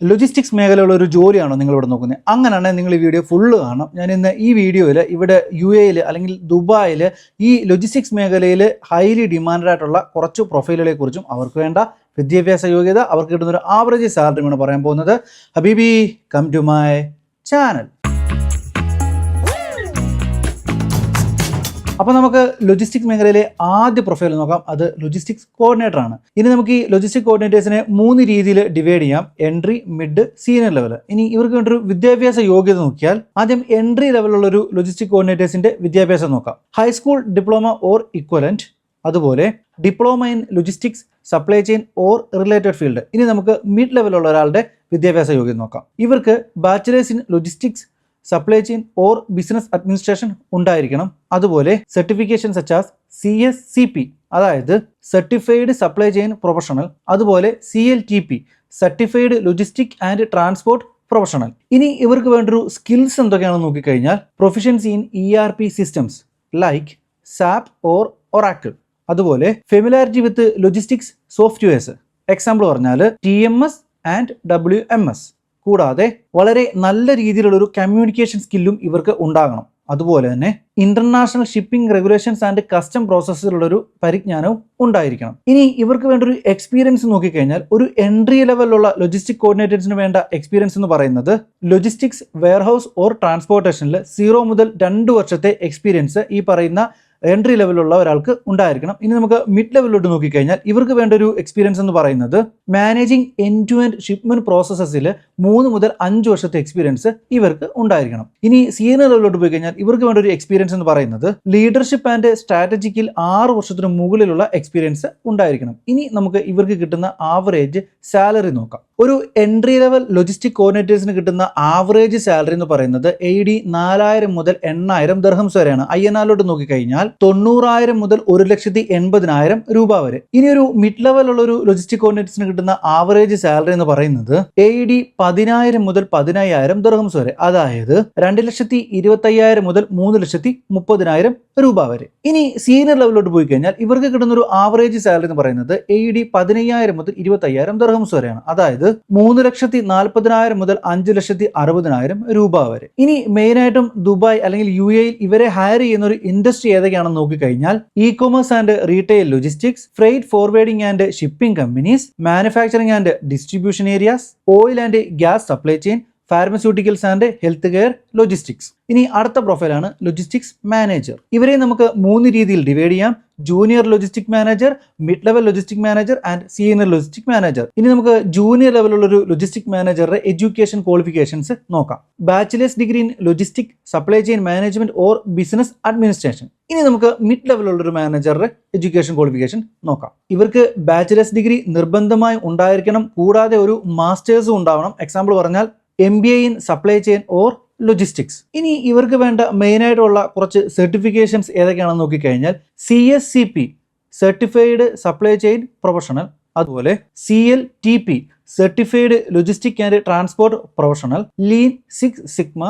Logistics മേഖലയുള്ള ഒരു ജോലിയാണോ നിങ്ങൾ ഇവിടെ നോക്കുന്നത്? അങ്ങനെയാണെങ്കിൽ നിങ്ങൾ ഈ വീഡിയോ ഫുള്ള് കാണണം. ഞാൻ ഇന്ന് ഈ വീഡിയോയിൽ ഇവിടെ UAE അല്ലെങ്കിൽ ദുബായിൽ ഈ ലോജിസ്റ്റിക്സ് മേഖലയിൽ ഹൈലി ഡിമാൻഡഡ് ആയിട്ടുള്ള കുറച്ച് പ്രൊഫൈലുകളെ കുറിച്ചും അവർക്ക് വേണ്ട വിദ്യാഭ്യാസ യോഗ്യത, അവർക്ക് കിട്ടുന്ന ഒരു ആവറേജ് സാലറിയുമാണ് പറയാൻ പോകുന്നത്. ഹബീബി, കം ടു മൈ ചാനൽ. അപ്പോൾ നമുക്ക് ലോജിസ്റ്റിക്സ് മേഖലയിലെ ആദ്യ പ്രൊഫൈൽ നോക്കാം. അത് ലോജിസ്റ്റിക്സ് കോർഡിനേറ്റർ ആണ്. ഇനി നമുക്ക് ഈ ലോജിസ്റ്റിക് കോർഡിനേറ്റേഴ്സിനെ 3 രീതിയിൽ ഡിവൈഡ് ചെയ്യാം: എൻട്രി, മിഡ്, സീനിയർ ലെവൽ. ഇനി ഇവർക്ക് വേണ്ട ഒരു വിദ്യാഭ്യാസ യോഗ്യത നോക്കിയാൽ ആദ്യം എൻട്രി ലെവലുള്ള ഒരു ലോജിസ്റ്റിക് കോർഡിനേറ്റേഴ്സിന്റെ വിദ്യാഭ്യാസം നോക്കാം. ഹൈസ്കൂൾ ഡിപ്ലോമ ഓർ ഇക്വലന്റ്, അതുപോലെ diploma in logistics, supply chain or related field. ഇനി നമുക്ക് മിഡ് ലെവലുള്ള ഒരാളുടെ വിദ്യാഭ്യാസ യോഗ്യത നോക്കാം. ഇവർക്ക് bachelor's in logistics, supply chain or business administration ഉണ്ടായിരിക്കണം. അതുപോലെ സർട്ടിഫിക്കേഷൻ സച്ചാസ് CSCP, അതായത് സർട്ടിഫൈഡ് സപ്ലൈ ചെയിൻ പ്രൊഫഷണൽ, അതുപോലെ CLTP, certified logistic and transport professional. ഇനി ഇവർക്ക് വേണ്ടൊരു സ്കിൽസ് എന്തൊക്കെയാണെന്ന് നോക്കിക്കഴിഞ്ഞാൽ proficiency in ERP systems like SAP or Oracle, അതുപോലെ familiarity with logistics softwares, example പറഞ്ഞാൽ TMS ആൻഡ് WMS. കൂടാതെ വളരെ നല്ല രീതിയിലുള്ള ഒരു കമ്മ്യൂണിക്കേഷൻ സ്കില്ലും ഇവർക്ക് ഉണ്ടാകണം. അതുപോലെ തന്നെ international shipping regulations and custom പ്രോസസ്സിലുള്ള ഒരു പരിജ്ഞാനവും ഉണ്ടായിരിക്കണം. ഇനി ഇവർക്ക് വേണ്ട ഒരു എക്സ്പീരിയൻസ് നോക്കിക്കഴിഞ്ഞാൽ ഒരു എൻട്രി ലെവലിലുള്ള ലോജിസ്റ്റിക് കോർഡിനേറ്റേഴ്സിന് വേണ്ട എക്സ്പീരിയൻസ് എന്ന് പറയുന്നത് ലോജിസ്റ്റിക്സ് വെയർഹൗസ് ഓർ ട്രാൻസ്പോർട്ടേഷനിൽ 0 മുതൽ 2 വർഷത്തെ എക്സ്പീരിയൻസ് ഈ പറയുന്ന എൻട്രി ലെവലുള്ള ഒരാൾക്ക് ഉണ്ടായിരിക്കണം. ഇനി നമുക്ക് മിഡ് ലെവലിലോട്ട് നോക്കിക്കഴിഞ്ഞാൽ ഇവർക്ക് വേണ്ട ഒരു എക്സ്പീരിയൻസ് എന്ന് പറയുന്നത് managing end to end shipment പ്രോസസ്സസിൽ 3 മുതൽ 5 വർഷത്തെ എക്സ്പീരിയൻസ് ഇവർക്ക് ഉണ്ടായിരിക്കണം. ഇനി സീനിയർ ലെവലിലോട്ട് പോയി കഴിഞ്ഞാൽ ഇവർക്ക് വേണ്ട ഒരു എക്സ്പീരിയൻസ് എന്ന് പറയുന്നത് ലീഡർഷിപ്പ് ആൻഡ് സ്ട്രാറ്റജിക്കിൽ 6 വർഷത്തിന് മുകളിലുള്ള എക്സ്പീരിയൻസ് ഉണ്ടായിരിക്കണം. ഇനി നമുക്ക് ഇവർക്ക് കിട്ടുന്ന ആവറേജ് സാലറി നോക്കാം. ഒരു എൻട്രി ലെവൽ ലോജിസ്റ്റിക് കോർഡിനേറ്റേഴ്സിന് കിട്ടുന്ന ആവറേജ് സാലറി എന്ന് പറയുന്നത് AED 4000 മുതൽ 8000 ദിർഹംസ് വരെയാണ്. INR നോക്കിക്കഴിഞ്ഞാൽ 90,000 മുതൽ 1,80,000 രൂപ വരെ. ഇനി ഒരു മിഡ് ലെവലുള്ള ഒരു ലോജിസ്റ്റിക് കോർഡിനേറ്റേഴ്സിന് കിട്ടുന്ന ആവറേജ് സാലറി എന്ന് പറയുന്നത് AED 10,000 മുതൽ 15,000 ദിർഹംസ് വരെ, അതായത് 2,25,000 മുതൽ 3,30,000 രൂപ വരെ. ഇനി സീനിയർ ലെവലിലോട്ട് പോയി കഴിഞ്ഞാൽ ഇവർക്ക് കിട്ടുന്ന ഒരു ആവറേജ് സാലറി എന്ന് പറയുന്നത് AED 15,000 മുതൽ 20,000 ദിർഹംസ് വരെയാണ്, അതായത് 3,40,000 മുതൽ 5,60,000 രൂപ വരെ. ഇനി മെയിനായിട്ടും ദുബായ് അല്ലെങ്കിൽ UAE ഇവരെ ഹയർ ചെയ്യുന്ന ഒരു ഇൻഡസ്ട്രി ഏതൊക്കെയാണെന്ന് നോക്കിക്കഴിഞ്ഞാൽ e-commerce and retail logistics, freight forwarding and shipping companies, manufacturing and distribution areas, oil and gas supply chain, pharmaceuticals and health care logistics. ഇനി അടുത്ത പ്രൊഫൈലാണ് ലോജിസ്റ്റിക്സ് മാനേജർ. ഇവരെ നമുക്ക് 3 രീതിയിൽ ഡിവൈഡ് ചെയ്യാം: junior logistic manager, mid level logistic manager and senior logistic manager. ഇനി നമുക്ക് junior ലെവലുള്ള ഒരു ലോജിസ്റ്റിക് മാനേജറുടെ എഡ്യൂക്കേഷൻ ക്വാളിഫിക്കേഷൻസ് നോക്കാം. Bachelor's degree in logistic, supply chain management or business administration. ഇനി നമുക്ക് മിഡ് ലെവലുള്ള ഒരു മാനേജറുടെ എഡ്യൂക്കേഷൻ ക്വാളിഫിക്കേഷൻ നോക്കാം. ഇവർക്ക് ബാച്ചിലേഴ്സ് ഡിഗ്രി നിർബന്ധമായി ഉണ്ടായിരിക്കണം, കൂടാതെ ഒരു മാസ്റ്റേഴ്സും ഉണ്ടാവണം. എക്സാമ്പിൾ പറഞ്ഞാൽ MBA in supply chain or logistics. ഇനി ഇവർക്ക് വേണ്ട മെയിനായിട്ടുള്ള കുറച്ച് സർട്ടിഫിക്കേഷൻസ് ഏതൊക്കെയാണെന്ന് നോക്കിക്കഴിഞ്ഞാൽ CSCP, certified supply chain professional, അതുപോലെ CLTP, certified logistic and transport professional, lean 6 sigma,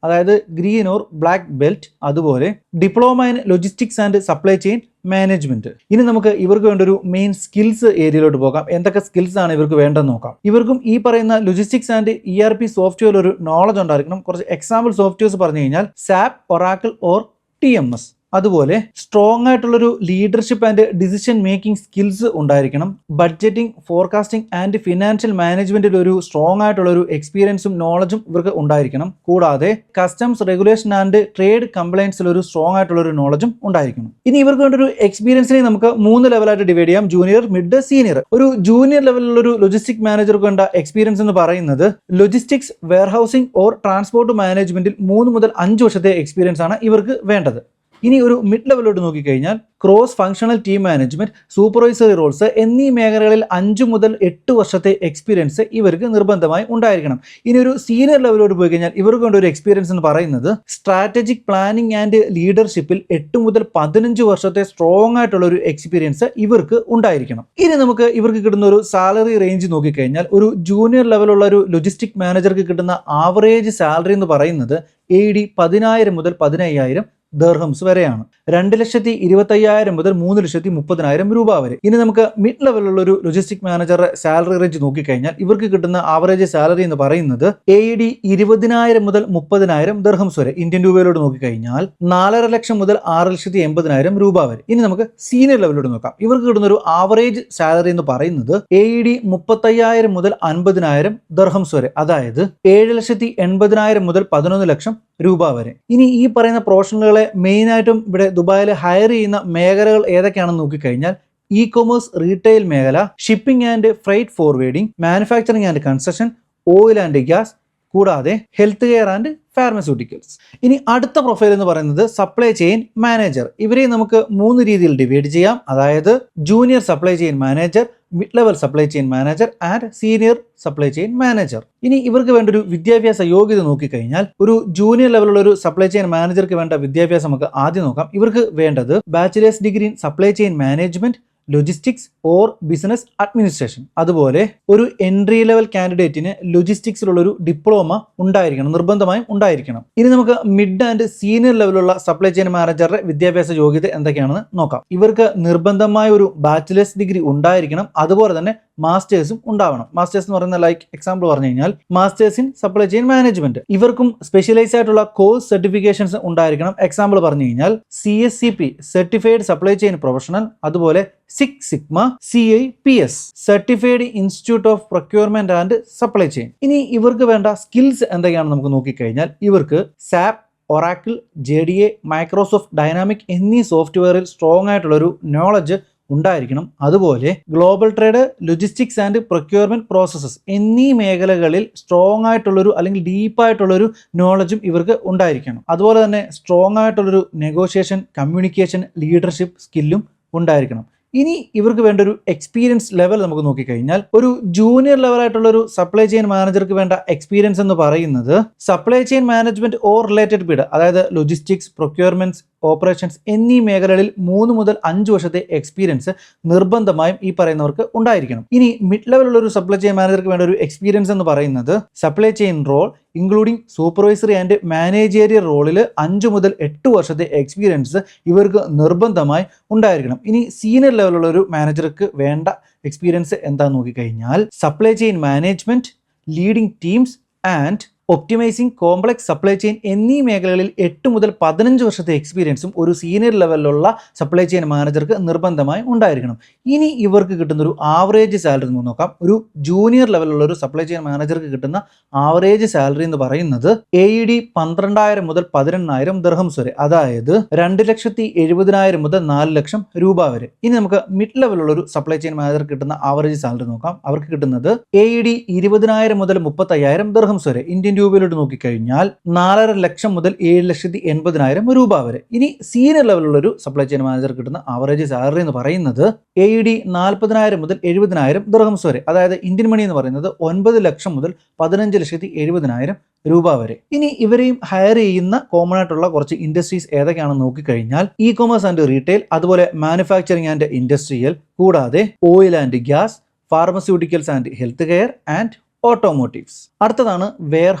അതായത് ഗ്രീൻ ഓർ ബ്ലാക്ക് ബെൽറ്റ്, അതുപോലെ diploma in logistics and supply chain management. ഇനി നമുക്ക് ഇവർക്ക് വേണ്ട ഒരു മെയിൻ സ്കിൽസ് ഏരിയയിലോട്ട് പോകാം. എന്തൊക്കെ സ്കിൽസ് ആണ് ഇവർക്ക് വേണ്ടെന്ന് നോക്കാം. ഇവർക്കും ഈ പറയുന്ന ലോജിസ്റ്റിക്സ് ആൻഡ് ERP സോഫ്റ്റ്വെയർ ഒരു നോളജ് ഉണ്ടായിരിക്കണം. കുറച്ച് എക്സാമ്പിൾ സോഫ്റ്റ്വെയർസ് പറഞ്ഞു കഴിഞ്ഞാൽ SAP, ഒറാക്കിൾ ഓർ TMS. അതുപോലെ സ്ട്രോങ് ആയിട്ടുള്ളൊരു leadership and decision making skills ഉണ്ടായിരിക്കണം. ബഡ്ജറ്റിംഗ്, ഫോർകാസ്റ്റിംഗ് ആൻഡ് ഫിനാൻഷ്യൽ മാനേജ്മെന്റിൽ ഒരു സ്ട്രോങ് ആയിട്ടുള്ളൊരു എക്സ്പീരിയൻസും നോളജും ഇവർക്ക് ഉണ്ടായിരിക്കണം. കൂടാതെ കസ്റ്റംസ് റെഗുലേഷൻ ആൻഡ് ട്രേഡ് കംപ്ലൈൻസിൽ ഒരു സ്ട്രോങ് ആയിട്ടുള്ള നോളജും ഉണ്ടായിരിക്കണം. ഇനി ഇവർക്ക് വേണ്ട ഒരു എക്സ്പീരിയൻസിനെ നമുക്ക് 3 ലെവലായിട്ട് ഡിവൈഡ് ചെയ്യാം: ജൂനിയർ, മിഡ്, സീനിയർ. ഒരു ജൂനിയർ ലെവലിലുള്ള ഒരു ലോജിസ്റ്റിക് മാനേജർക്ക് വേണ്ട എക്സ്പീരിയൻസ് എന്ന് പറയുന്നത് ലോജിസ്റ്റിക്സ്, വെയർഹൌസിംഗ് ഓർ ട്രാൻസ്പോർട്ട് മാനേജ്മെന്റിൽ 3 മുതൽ 5 വർഷത്തെ എക്സ്പീരിയൻസ് ആണ് ഇവർക്ക് വേണ്ടത്. ഇനി ഒരു മിഡ് ലെവലിലോട്ട് നോക്കിക്കഴിഞ്ഞാൽ cross functional team management, supervisory roles എന്നീ മേഖലകളിൽ 5 മുതൽ 8 വർഷത്തെ എക്സ്പീരിയൻസ് ഇവർക്ക് നിർബന്ധമായി ഉണ്ടായിരിക്കണം. ഇനി ഒരു സീനിയർ ലെവലിലോട്ട് പോയി കഴിഞ്ഞാൽ ഇവർക്ക് വേണ്ട ഒരു എക്സ്പീരിയൻസ് എന്ന് പറയുന്നത് സ്ട്രാറ്റജിക് പ്ലാനിംഗ് ആൻഡ് ലീഡർഷിപ്പിൽ 8 മുതൽ 15 വർഷത്തെ സ്ട്രോങ് ആയിട്ടുള്ള ഒരു എക്സ്പീരിയൻസ് ഇവർക്ക് ഉണ്ടായിരിക്കണം. ഇനി നമുക്ക് ഇവർക്ക് കിട്ടുന്ന ഒരു സാലറി റേഞ്ച് നോക്കിക്കഴിഞ്ഞാൽ ഒരു ജൂനിയർ ലെവലുള്ള ഒരു ലോജിസ്റ്റിക് മാനേജർക്ക് കിട്ടുന്ന ആവറേജ് സാലറി എന്ന് പറയുന്നത് AED 10,000 മുതൽ 15,000 ദർഹംസ് വരെയാണ്. 2,25,000 മുതൽ 3,30,000 രൂപ വരെ. ഇനി നമുക്ക് മിഡ് ലെവലുള്ള ഒരു ലോജിസ്റ്റിക് മാനേജറുടെ സാലറി റേഞ്ച് നോക്കിക്കഴിഞ്ഞാൽ ഇവർക്ക് കിട്ടുന്ന ആവറേജ് സാലറി എന്ന് പറയുന്നത് AED 20,000 മുതൽ 30,000 ദർഹംസ് വരെ. ഇന്ത്യൻ രൂപയിലോട്ട് നോക്കിക്കഴിഞ്ഞാൽ 4.5 ലക്ഷം മുതൽ 6,80,000 രൂപ വരെ. ഇനി നമുക്ക് സീനിയർ ലെവലിലോട്ട് നോക്കാം. ഇവർക്ക് കിട്ടുന്ന ഒരു ആവറേജ് സാലറി എന്ന് പറയുന്നത് AED 35,000 മുതൽ 50,000 ദർഹംസ് വരെ, അതായത് 7,80,000 മുതൽ 11 ലക്ഷം രൂപ വരെ. ഇനി ഈ പറയുന്ന പ്രൊഫഷണലുകളെ മെയിനായിട്ടും ഇവിടെ ദുബായിൽ ഹയർ ചെയ്യുന്ന മേഖലകൾ ഏതൊക്കെയാണെന്ന് നോക്കിക്കഴിഞ്ഞാൽ ഇ-കൊമേഴ്സ്, റീറ്റെയിൽ മേഖല, shipping and freight forwarding, manufacturing and construction, oil and gas, കൂടാതെ ഹെൽത്ത് കെയർ ആൻഡ് ഫാർമസ്യൂട്ടിക്കൽസ്. ഇനി അടുത്ത പ്രൊഫൈൽ എന്ന് പറയുന്നത് സപ്ലൈ ചെയിൻ മാനേജർ. ഇവരെ നമുക്ക് 3 രീതിയിൽ ഡിവൈഡ് ചെയ്യാം. അതായത് junior supply chain manager, mid level supply chain manager and senior supply chain manager. ഇനി ഇവർക്ക് വേണ്ട ഒരു വിദ്യാഭ്യാസ യോഗ്യത നോക്കിക്കഴിഞ്ഞാൽ ഒരു ജൂനിയർ ലെവലുള്ള ഒരു സപ്ലൈ ചെയിൻ മാനേജർക്ക് വേണ്ട വിദ്യാഭ്യാസം നമുക്ക് ആദ്യം നോക്കാം. ഇവർക്ക് വേണ്ടത് bachelor's degree in supply chain management, logistics or business administration. അതുപോലെ ഒരു എൻട്രി ലെവൽ കാൻഡിഡേറ്റിന് ലോജിസ്റ്റിക്സിലുള്ള ഒരു ഡിപ്ലോമ ഉണ്ടായിരിക്കണം, നിർബന്ധമായും ഉണ്ടായിരിക്കണം. ഇനി നമുക്ക് മിഡ് ആൻഡ് സീനിയർ ലെവലുള്ള സപ്ലൈ ചെയിൻ മാനേജറുടെ വിദ്യാഭ്യാസ യോഗ്യത എന്തൊക്കെയാണെന്ന് നോക്കാം. ഇവർക്ക് നിർബന്ധമായ ഒരു ബാച്ചിലേഴ്സ് ഡിഗ്രി ഉണ്ടായിരിക്കണം. അതുപോലെ തന്നെ മാസ്റ്റേഴ്സും ഉണ്ടാവണം. മാസ്റ്റേഴ്സ് എന്ന് പറയുന്ന ലൈക്ക് എക്സാമ്പിൾ പറഞ്ഞു കഴിഞ്ഞാൽ masters in supply chain management. ഇവർക്കും സ്പെഷ്യലൈസ് ആയിട്ടുള്ള കോഴ്സ് സർട്ടിഫിക്കേഷൻസ് ഉണ്ടായിരിക്കണം. എക്സാമ്പിൾ പറഞ്ഞു കഴിഞ്ഞാൽ CSCP certified supply chain professional, അതുപോലെ Six Sigma CIPS certified institute of procurement and supply chain. ഇനി ഇവർക്ക് വേണ്ട സ്കിൽസ് എന്തൊക്കെയാണെന്ന് നമുക്ക് നോക്കിക്കഴിഞ്ഞാൽ ഇവർക്ക് SAP, Oracle, JDA, Microsoft dynamic എന്നീ സോഫ്റ്റ്വെയറിൽ സ്ട്രോങ് ആയിട്ടുള്ള ഒരു നോളജ് ഉണ്ടായിരിക്കണം. അതുപോലെ global trade, logistics and procurement processes എന്നീ മേഖലകളിൽ സ്ട്രോങ് ആയിട്ടുള്ളൊരു അല്ലെങ്കിൽ ഡീപ്പായിട്ടുള്ളൊരു നോളജും ഇവർക്ക് ഉണ്ടായിരിക്കണം. അതുപോലെ തന്നെ സ്ട്രോങ് ആയിട്ടുള്ളൊരു നെഗോഷിയേഷൻ, കമ്മ്യൂണിക്കേഷൻ, ലീഡർഷിപ്പ് സ്കില്ലും ഉണ്ടായിരിക്കണം. ഇനി ഇവർക്ക് വേണ്ട ഒരു എക്സ്പീരിയൻസ് ലെവൽ നമുക്ക് നോക്കിക്കഴിഞ്ഞാൽ ഒരു ജൂനിയർ ലെവലായിട്ടുള്ള ഒരു സപ്ലൈ ചെയിൻ മാനേജർക്ക് വേണ്ട എക്സ്പീരിയൻസ് എന്ന് പറയുന്നത് supply chain management or related period, അതായത് ലോജിസ്റ്റിക്സ്, പ്രൊക്യൂർമെന്റ്സ്, ഓപ്പറേഷൻസ് എന്നീ മേഖലകളിൽ 3 മുതൽ 5 വർഷത്തെ എക്സ്പീരിയൻസ് നിർബന്ധമായും ഈ പറയുന്നവർക്ക് ഉണ്ടായിരിക്കണം. ഇനി മിഡ് ലെവലുള്ള ഒരു സപ്ലൈ ചെയിൻ മാനേജർക്ക് വേണ്ട ഒരു എക്സ്പീരിയൻസ് എന്ന് പറയുന്നത് supply chain role including supervisory and managerial റോളിൽ 5 മുതൽ 8 വർഷത്തെ എക്സ്പീരിയൻസ് ഇവർക്ക് നിർബന്ധമായി ഉണ്ടായിരിക്കണം. ഇനി സീനിയർ ലെവലുള്ള ഒരു മാനേജർക്ക് വേണ്ട എക്സ്പീരിയൻസ് എന്താണെന്ന് നോക്കിക്കഴിഞ്ഞാൽ supply chain management, leading teams and optimising complex supply chain എന്നീ മേഖലകളിൽ 8 മുതൽ 15 വർഷത്തെ എക്സ്പീരിയൻസും ഒരു സീനിയർ ലെവലിലുള്ള സപ്ലൈ ചെയിൻ മാനേജർക്ക് നിർബന്ധമായും ഉണ്ടായിരിക്കണം. ഇനി ഇവർക്ക് കിട്ടുന്ന ഒരു ആവറേജ് സാലറി എന്ന് നോക്കാം. ഒരു ജൂനിയർ ലെവലിലുള്ള ഒരു സപ്ലൈ ചെയിൻ മാനേജർക്ക് കിട്ടുന്ന ആവറേജ് സാലറി എന്ന് പറയുന്നത് AED 12,000 മുതൽ 18,000 ദർഹംസ് വരെ, അതായത് 2,70,000 മുതൽ 4 ലക്ഷം രൂപ വരെ. ഇനി നമുക്ക് മിഡ് ലെവലുള്ള ഒരു സപ്ലൈ ചെയിൻ മാനേജർക്ക് കിട്ടുന്ന ആവറേജ് സാലറി നോക്കാം. അവർക്ക് കിട്ടുന്നത് AED 20,000 മുതൽ 35,000 ദർഹംസ് വരെ. ഇന്ത്യൻ രൂപയിലോട്ട് നോക്കിക്കഴിഞ്ഞാൽ 4.5 ലക്ഷം മുതൽ 7,80,000 രൂപ വരെ. ഇനി സീനിയർ ലെവലുള്ള ഒരു സപ്ലൈ ചെയിൻ മാനേജർ കിട്ടുന്ന ആവറേജ് സാലറി എന്ന് പറയുന്നത് AED 40,000 മുതൽ 70,000 ദർഹംസ് വരെ, അതായത് ഇന്ത്യൻ മണി എന്ന് പറയുന്നത് 9 ലക്ഷം മുതൽ 15,70,000 രൂപ വരെ. ഇനി ഇവരെയും ഹയർ ചെയ്യുന്ന കോമൺ ആയിട്ടുള്ള കുറച്ച് ഇൻഡസ്ട്രീസ് ഏതൊക്കെയാണെന്ന് നോക്കിക്കഴിഞ്ഞാൽ ഇ-കൊമേഴ്സ് ആൻഡ് റീറ്റെയിൽ, അതുപോലെ മാനുഫാക്ചറിംഗ് ആൻഡ് ഇൻഡസ്ട്രിയൽ, കൂടാതെ oil and gas, pharmaceuticals and health care and automotives. അടുത്തതാണ് വെയർ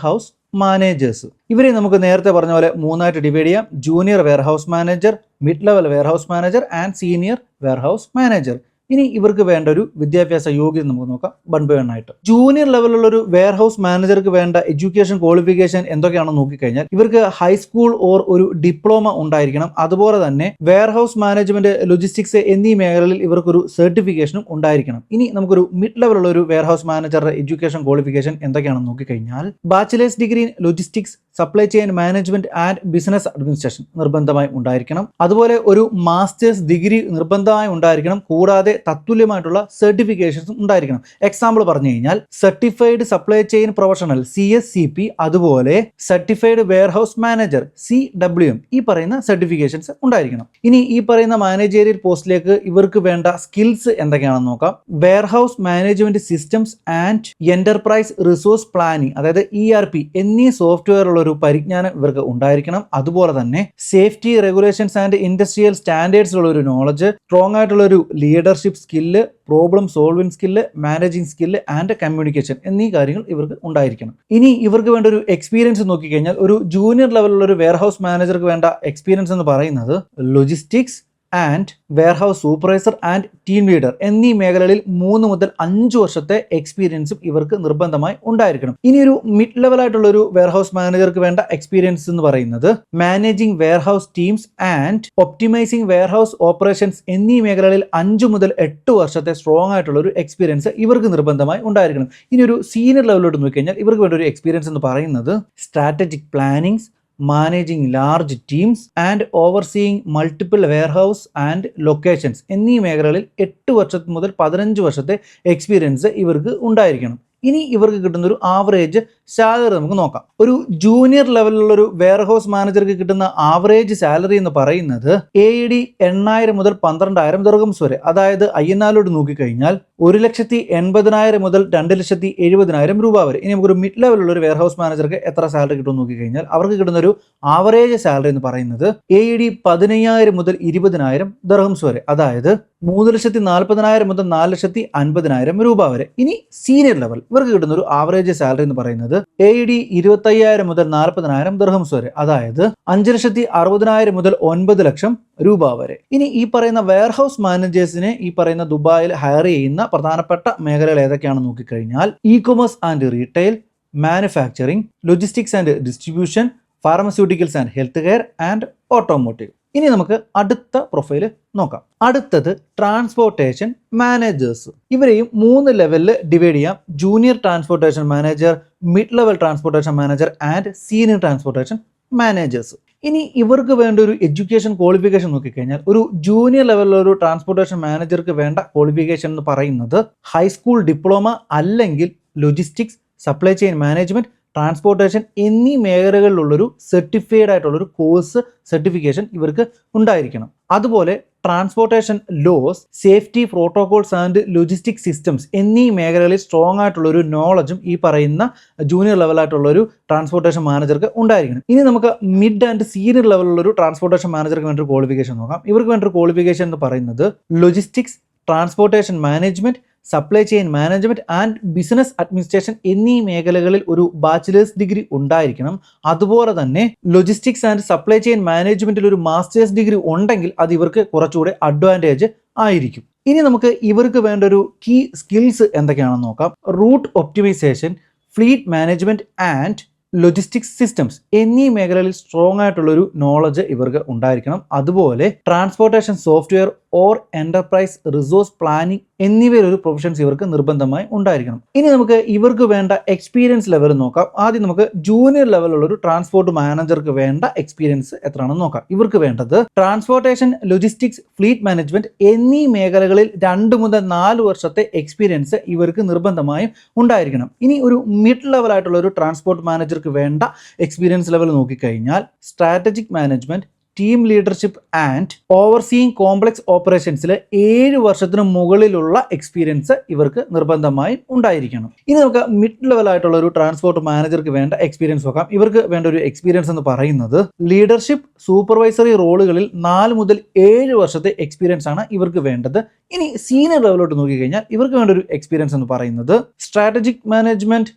ഹൗസ് മാനേജേഴ്സ്. ഇവരെ നമുക്ക് നേരത്തെ പറഞ്ഞ പോലെ 3 ആയിട്ട് ഡിവൈഡ് ചെയ്യാം. Junior warehouse manager, mid level warehouse manager and senior warehouse manager. ഇനി ഇവർക്ക് വേണ്ട ഒരു വിദ്യാഭ്യാസ യോഗ്യത നമുക്ക് നോക്കാം 1 by 1 ആയിട്ട്. ജൂനിയർ ലെവലുള്ള ഒരു വെയർ ഹൗസ് മാനേജർക്ക് വേണ്ട എഡ്യൂക്കേഷൻ ക്വാളിഫിക്കേഷൻ എന്തൊക്കെയാണെന്ന് നോക്കിക്കഴിഞ്ഞാൽ ഇവർക്ക് ഹൈസ്കൂൾ ഓർ ഒരു ഡിപ്ലോമ ഉണ്ടായിരിക്കണം. അതുപോലെ തന്നെ വെയർ ഹൗസ് മാനേജ്മെന്റ്, ലോജിസ്റ്റിക്സ് എന്നീ മേഖലകളിൽ ഇവർക്കൊരു സർട്ടിഫിക്കേഷനും ഉണ്ടായിരിക്കണം. ഇനി നമുക്കൊരു മിഡ് ലെവലുള്ള ഒരു വെയർ ഹൗസ് മാനേജറുടെ എഡ്യൂക്കേഷൻ ക്വാളിഫിക്കേഷൻ എന്തൊക്കെയാണെന്ന് നോക്കിക്കഴിഞ്ഞാൽ bachelor's degree in logistics, supply chain management and business administration നിർബന്ധമായി ഉണ്ടായിരിക്കണം. അതുപോലെ ഒരു മാസ്റ്റേഴ്സ് ഡിഗ്രി നിർബന്ധമായി ഉണ്ടായിരിക്കണം. കൂടാതെ തത്തുല്യമായിട്ടുള്ള സർട്ടിഫിക്കേഷൻസും ഉണ്ടായിരിക്കണം. എക്സാമ്പിൾ പറഞ്ഞു കഴിഞ്ഞാൽ certified supply chain professional CSCP, അതുപോലെ certified warehouse manager CWM, ഈ പറയുന്ന സർട്ടിഫിക്കേഷൻസ് ഉണ്ടായിരിക്കണം. ഇനി ഈ പറയുന്ന മാനേജേറിയൽ പോസ്റ്റിലേക്ക് ഇവർക്ക് വേണ്ട സ്കിൽസ് എന്തൊക്കെയാണെന്ന് നോക്കാം. Warehouse management systems and enterprise resource planning, അതായത് ERP എന്നീ സോഫ്റ്റ്വെയർ ഉള്ള ഒരു പരിജ്ഞാനം ഇവർക്ക് ഉണ്ടായിരിക്കണം. അതുപോലെ തന്നെ സേഫ്റ്റി റെഗുലേഷൻസ് ആൻഡ് ഇൻഡസ്ട്രിയൽ സ്റ്റാൻഡേർഡ്സിലുള്ള ഒരു നോളജ്, സ്ട്രോങ് ആയിട്ടുള്ള ഒരു leadership skill, problem solving skill, managing skill and communication എന്നീ കാര്യങ്ങൾ ഇവർക്ക് ഉണ്ടായിരിക്കണം. ഇനി ഇവർക്ക് വേണ്ട ഒരു എക്സ്പീരിയൻസ് നോക്കിക്കഴിഞ്ഞാൽ ഒരു ജൂനിയർ ലെവലിലുള്ള ഒരു വെയർഹൗസ് മാനേജർക്ക് വേണ്ട എക്സ്പീരിയൻസ് എന്ന് പറയുന്നത് logistics and warehouse supervisor and team leader എന്നീ മേഖലകളിൽ 3 മുതൽ 5 വർഷത്തെ എക്സ്പീരിയൻസും ഇവർക്ക് നിർബന്ധമായി ഉണ്ടായിരിക്കണം. ഇനി ഒരു മിഡ് ലെവൽ ആയിട്ടുള്ള ഒരു വെയർഹൗസ് മാനേജർക്ക് വേണ്ട എക്സ്പീരിയൻസ് എന്ന് പറയുന്നത് managing warehouse teams and optimising warehouse operations എന്നീ മേഖലകളിൽ 5 മുതൽ 8 വർഷത്തെ സ്ട്രോങ് ആയിട്ടുള്ള ഒരു എക്സ്പീരിയൻസ് ഇവർക്ക് നിർബന്ധമായി ഉണ്ടായിരിക്കണം. ഇനി ഒരു സീനിയർ ലെവലിലോട്ട് നോക്കിക്കഴിഞ്ഞാൽ ഇവർക്ക് വേണ്ട ഒരു എക്സ്പീരിയൻസ് എന്ന് പറയുന്നത് strategic planning, managing large teams and overseeing multiple warehouse and locations എന്നീ മേഖലകളിൽ 8 വർഷം മുതൽ 15 വർഷത്തെ എക്സ്പീരിയൻസ് ഇവർക്ക് ഉണ്ടായിരിക്കണം. ഇനി ഇവർക്ക് കിട്ടുന്ന ഒരു ആവറേജ് സാലറി നമുക്ക് നോക്കാം. ഒരു ജൂനിയർ ലെവലിലുള്ള ഒരു വെയർഹൗസ് മാനേജർക്ക് കിട്ടുന്ന ആവറേജ് സാലറി എന്ന് പറയുന്നത് AED 8,000 മുതൽ 12,000 ദിർഹംസ് വരെ, അതായത് INR നോക്കിക്കഴിഞ്ഞാൽ 1,80,000 മുതൽ 2,70,000 രൂപ വരെ. ഇനി നമുക്കൊരു മിഡ് ലെവലുള്ള ഒരു വെയർഹൗസ് മാനേജർക്ക് എത്ര സാലറി കിട്ടുമെന്ന് നോക്കിക്കഴിഞ്ഞാൽ അവർക്ക് കിട്ടുന്ന ഒരു ആവറേജ് സാലറി എന്ന് പറയുന്നത് AED 15,000 മുതൽ 20,000 ദിർഹംസ് വരെ, അതായത് 3,40,000 മുതൽ 4,50,000 രൂപ വരെ. ഇനി സീനിയർ ലെവൽ ഇവർക്ക് കിട്ടുന്ന ഒരു ആവറേജ് സാലറി എന്ന് പറയുന്നത് AED 25,000 മുതൽ 40,000 ദിർഹംസ് വരെ, അതായത് 5,60,000 മുതൽ 9 ലക്ഷം രൂപ വരെ. ഇനി ഈ പറയുന്ന വെയർഹൗസ് മാനേജേഴ്സിനെ ഈ പറയുന്ന ദുബായിൽ ഹയർ ചെയ്യുന്ന പ്രധാനപ്പെട്ട മേഖലകൾ ഏതൊക്കെയാണെന്ന് നോക്കിക്കഴിഞ്ഞാൽ e-commerce and retail, manufacturing, logistics and distribution, pharmaceuticals and health care and automotive. ഇനി നമുക്ക് അടുത്ത പ്രൊഫൈല് നോക്കാം. അടുത്തത് ട്രാൻസ്പോർട്ടേഷൻ മാനേജേഴ്സ്. ഇവരെയും 3 ലെവലിൽ ഡിവൈഡ് ചെയ്യാം: junior transportation manager, mid level transportation manager and senior transportation managers. ഇനി ഇവർക്ക് വേണ്ട ഒരു എഡ്യൂക്കേഷൻ ക്വാളിഫിക്കേഷൻ നോക്കിക്കഴിഞ്ഞാൽ ഒരു ജൂനിയർ ലെവലിലുള്ള ഒരു ട്രാൻസ്പോർട്ടേഷൻ മാനേജർക്ക് വേണ്ട ക്വാളിഫിക്കേഷൻ എന്ന് പറയുന്നത് ഹൈസ്കൂൾ ഡിപ്ലോമ അല്ലെങ്കിൽ logistics, supply chain management, transportation എന്നീ മേഖലകളിലുള്ളൊരു സർട്ടിഫൈഡ് ആയിട്ടുള്ളൊരു കോഴ്സ് സർട്ടിഫിക്കേഷൻ ഇവർക്ക് ഉണ്ടായിരിക്കണം. അതുപോലെ transportation laws, safety protocols and logistic systems എന്നീ മേഖലകളിൽ സ്ട്രോങ് ആയിട്ടുള്ളൊരു നോളജും ഈ പറയുന്ന ജൂനിയർ ലെവലായിട്ടുള്ളൊരു ട്രാൻസ്പോർട്ടേഷൻ മാനേജർക്ക് ഉണ്ടായിരിക്കണം. ഇനി നമുക്ക് മിഡ് ആൻഡ് സീനിയർ ലെവലിലുള്ളൊരു ട്രാൻസ്പോർട്ടേഷൻ മാനേജർക്ക് വേണ്ട ഒരു ക്വാളിഫിക്കേഷൻ നോക്കാം. ഇവർക്ക് വേണ്ട ഒരു ക്വാളിഫിക്കേഷൻ എന്ന് പറയുന്നത് logistics, transportation management, supply chain management and business administration എന്നീ മേഖലകളിൽ ഒരു ബാച്ചിലേഴ്സ് ഡിഗ്രി ഉണ്ടായിരിക്കണം. അതുപോലെ തന്നെ ലോജിസ്റ്റിക്സ് ആൻഡ് സപ്ലൈ ചെയിൻ മാനേജ്മെന്റിൽ ഒരു മാസ്റ്റേഴ്സ് ഡിഗ്രി ഉണ്ടെങ്കിൽ അത് ഇവർക്ക് കുറച്ചുകൂടെ അഡ്വാൻറ്റേജ് ആയിരിക്കും. ഇനി നമുക്ക് ഇവർക്ക് വേണ്ട ഒരു കീ സ്കിൽസ് എന്തൊക്കെയാണെന്ന് നോക്കാം. Route optimisation, fleet management and logistics systems എന്നീ മേഖലകളിൽ സ്ട്രോങ് ആയിട്ടുള്ളൊരു നോളജ് ഇവർക്ക് ഉണ്ടായിരിക്കണം. അതുപോലെ transportation software or enterprise resource planning എന്നിവയിൽ ഒരു പ്രൊഫഷൻസ് ഇവർക്ക് നിർബന്ധമായി ഉണ്ടായിരിക്കണം. ഇനി നമുക്ക് ഇവർക്ക് വേണ്ട എക്സ്പീരിയൻസ് ലെവൽ നോക്കാം. ആദ്യം നമുക്ക് ജൂനിയർ ലെവലുള്ള ഒരു ട്രാൻസ്പോർട്ട് മാനേജർക്ക് വേണ്ട എക്സ്പീരിയൻസ് എത്രയാണെന്ന് നോക്കാം. ഇവർക്ക് വേണ്ടത് ട്രാൻസ്പോർട്ടേഷൻ, ലോജിസ്റ്റിക്സ്, ഫ്ലീറ്റ് മാനേജ്മെന്റ് എന്നീ മേഖലകളിൽ 2 മുതൽ 4 വർഷത്തെ എക്സ്പീരിയൻസ് ഇവർക്ക് നിർബന്ധമായും ഉണ്ടായിരിക്കണം. ഇനി ഒരു മിഡ് ലെവൽ ആയിട്ടുള്ള ഒരു ട്രാൻസ്പോർട്ട് മാനേജർക്ക് വേണ്ട എക്സ്പീരിയൻസ് ലെവൽ നോക്കിക്കഴിഞ്ഞാൽ strategic management, team leadership and overseeing complex ഓപ്പറേഷൻസിൽ 7 വർഷത്തിന് മുകളിലുള്ള എക്സ്പീരിയൻസ് ഇവർക്ക് നിർബന്ധമായും ഉണ്ടായിരിക്കണം. ഇനി നമുക്ക് മിഡ് ലെവൽ ആയിട്ടുള്ള ഒരു ട്രാൻസ്പോർട്ട് മാനേജർക്ക് വേണ്ട എക്സ്പീരിയൻസ് നോക്കാം. ഇവർക്ക് വേണ്ട ഒരു എക്സ്പീരിയൻസ് എന്ന് പറയുന്നത് ലീഡർഷിപ്പ്, സൂപ്പർവൈസറി റോളുകളിൽ 4 മുതൽ 7 വർഷത്തെ എക്സ്പീരിയൻസ് ആണ് ഇവർക്ക് വേണ്ടത്. ഇനി സീനിയർ ലെവലോട്ട് നോക്കിക്കഴിഞ്ഞാൽ ഇവർക്ക് വേണ്ട ഒരു എക്സ്പീരിയൻസ് എന്ന് പറയുന്നത് strategic management,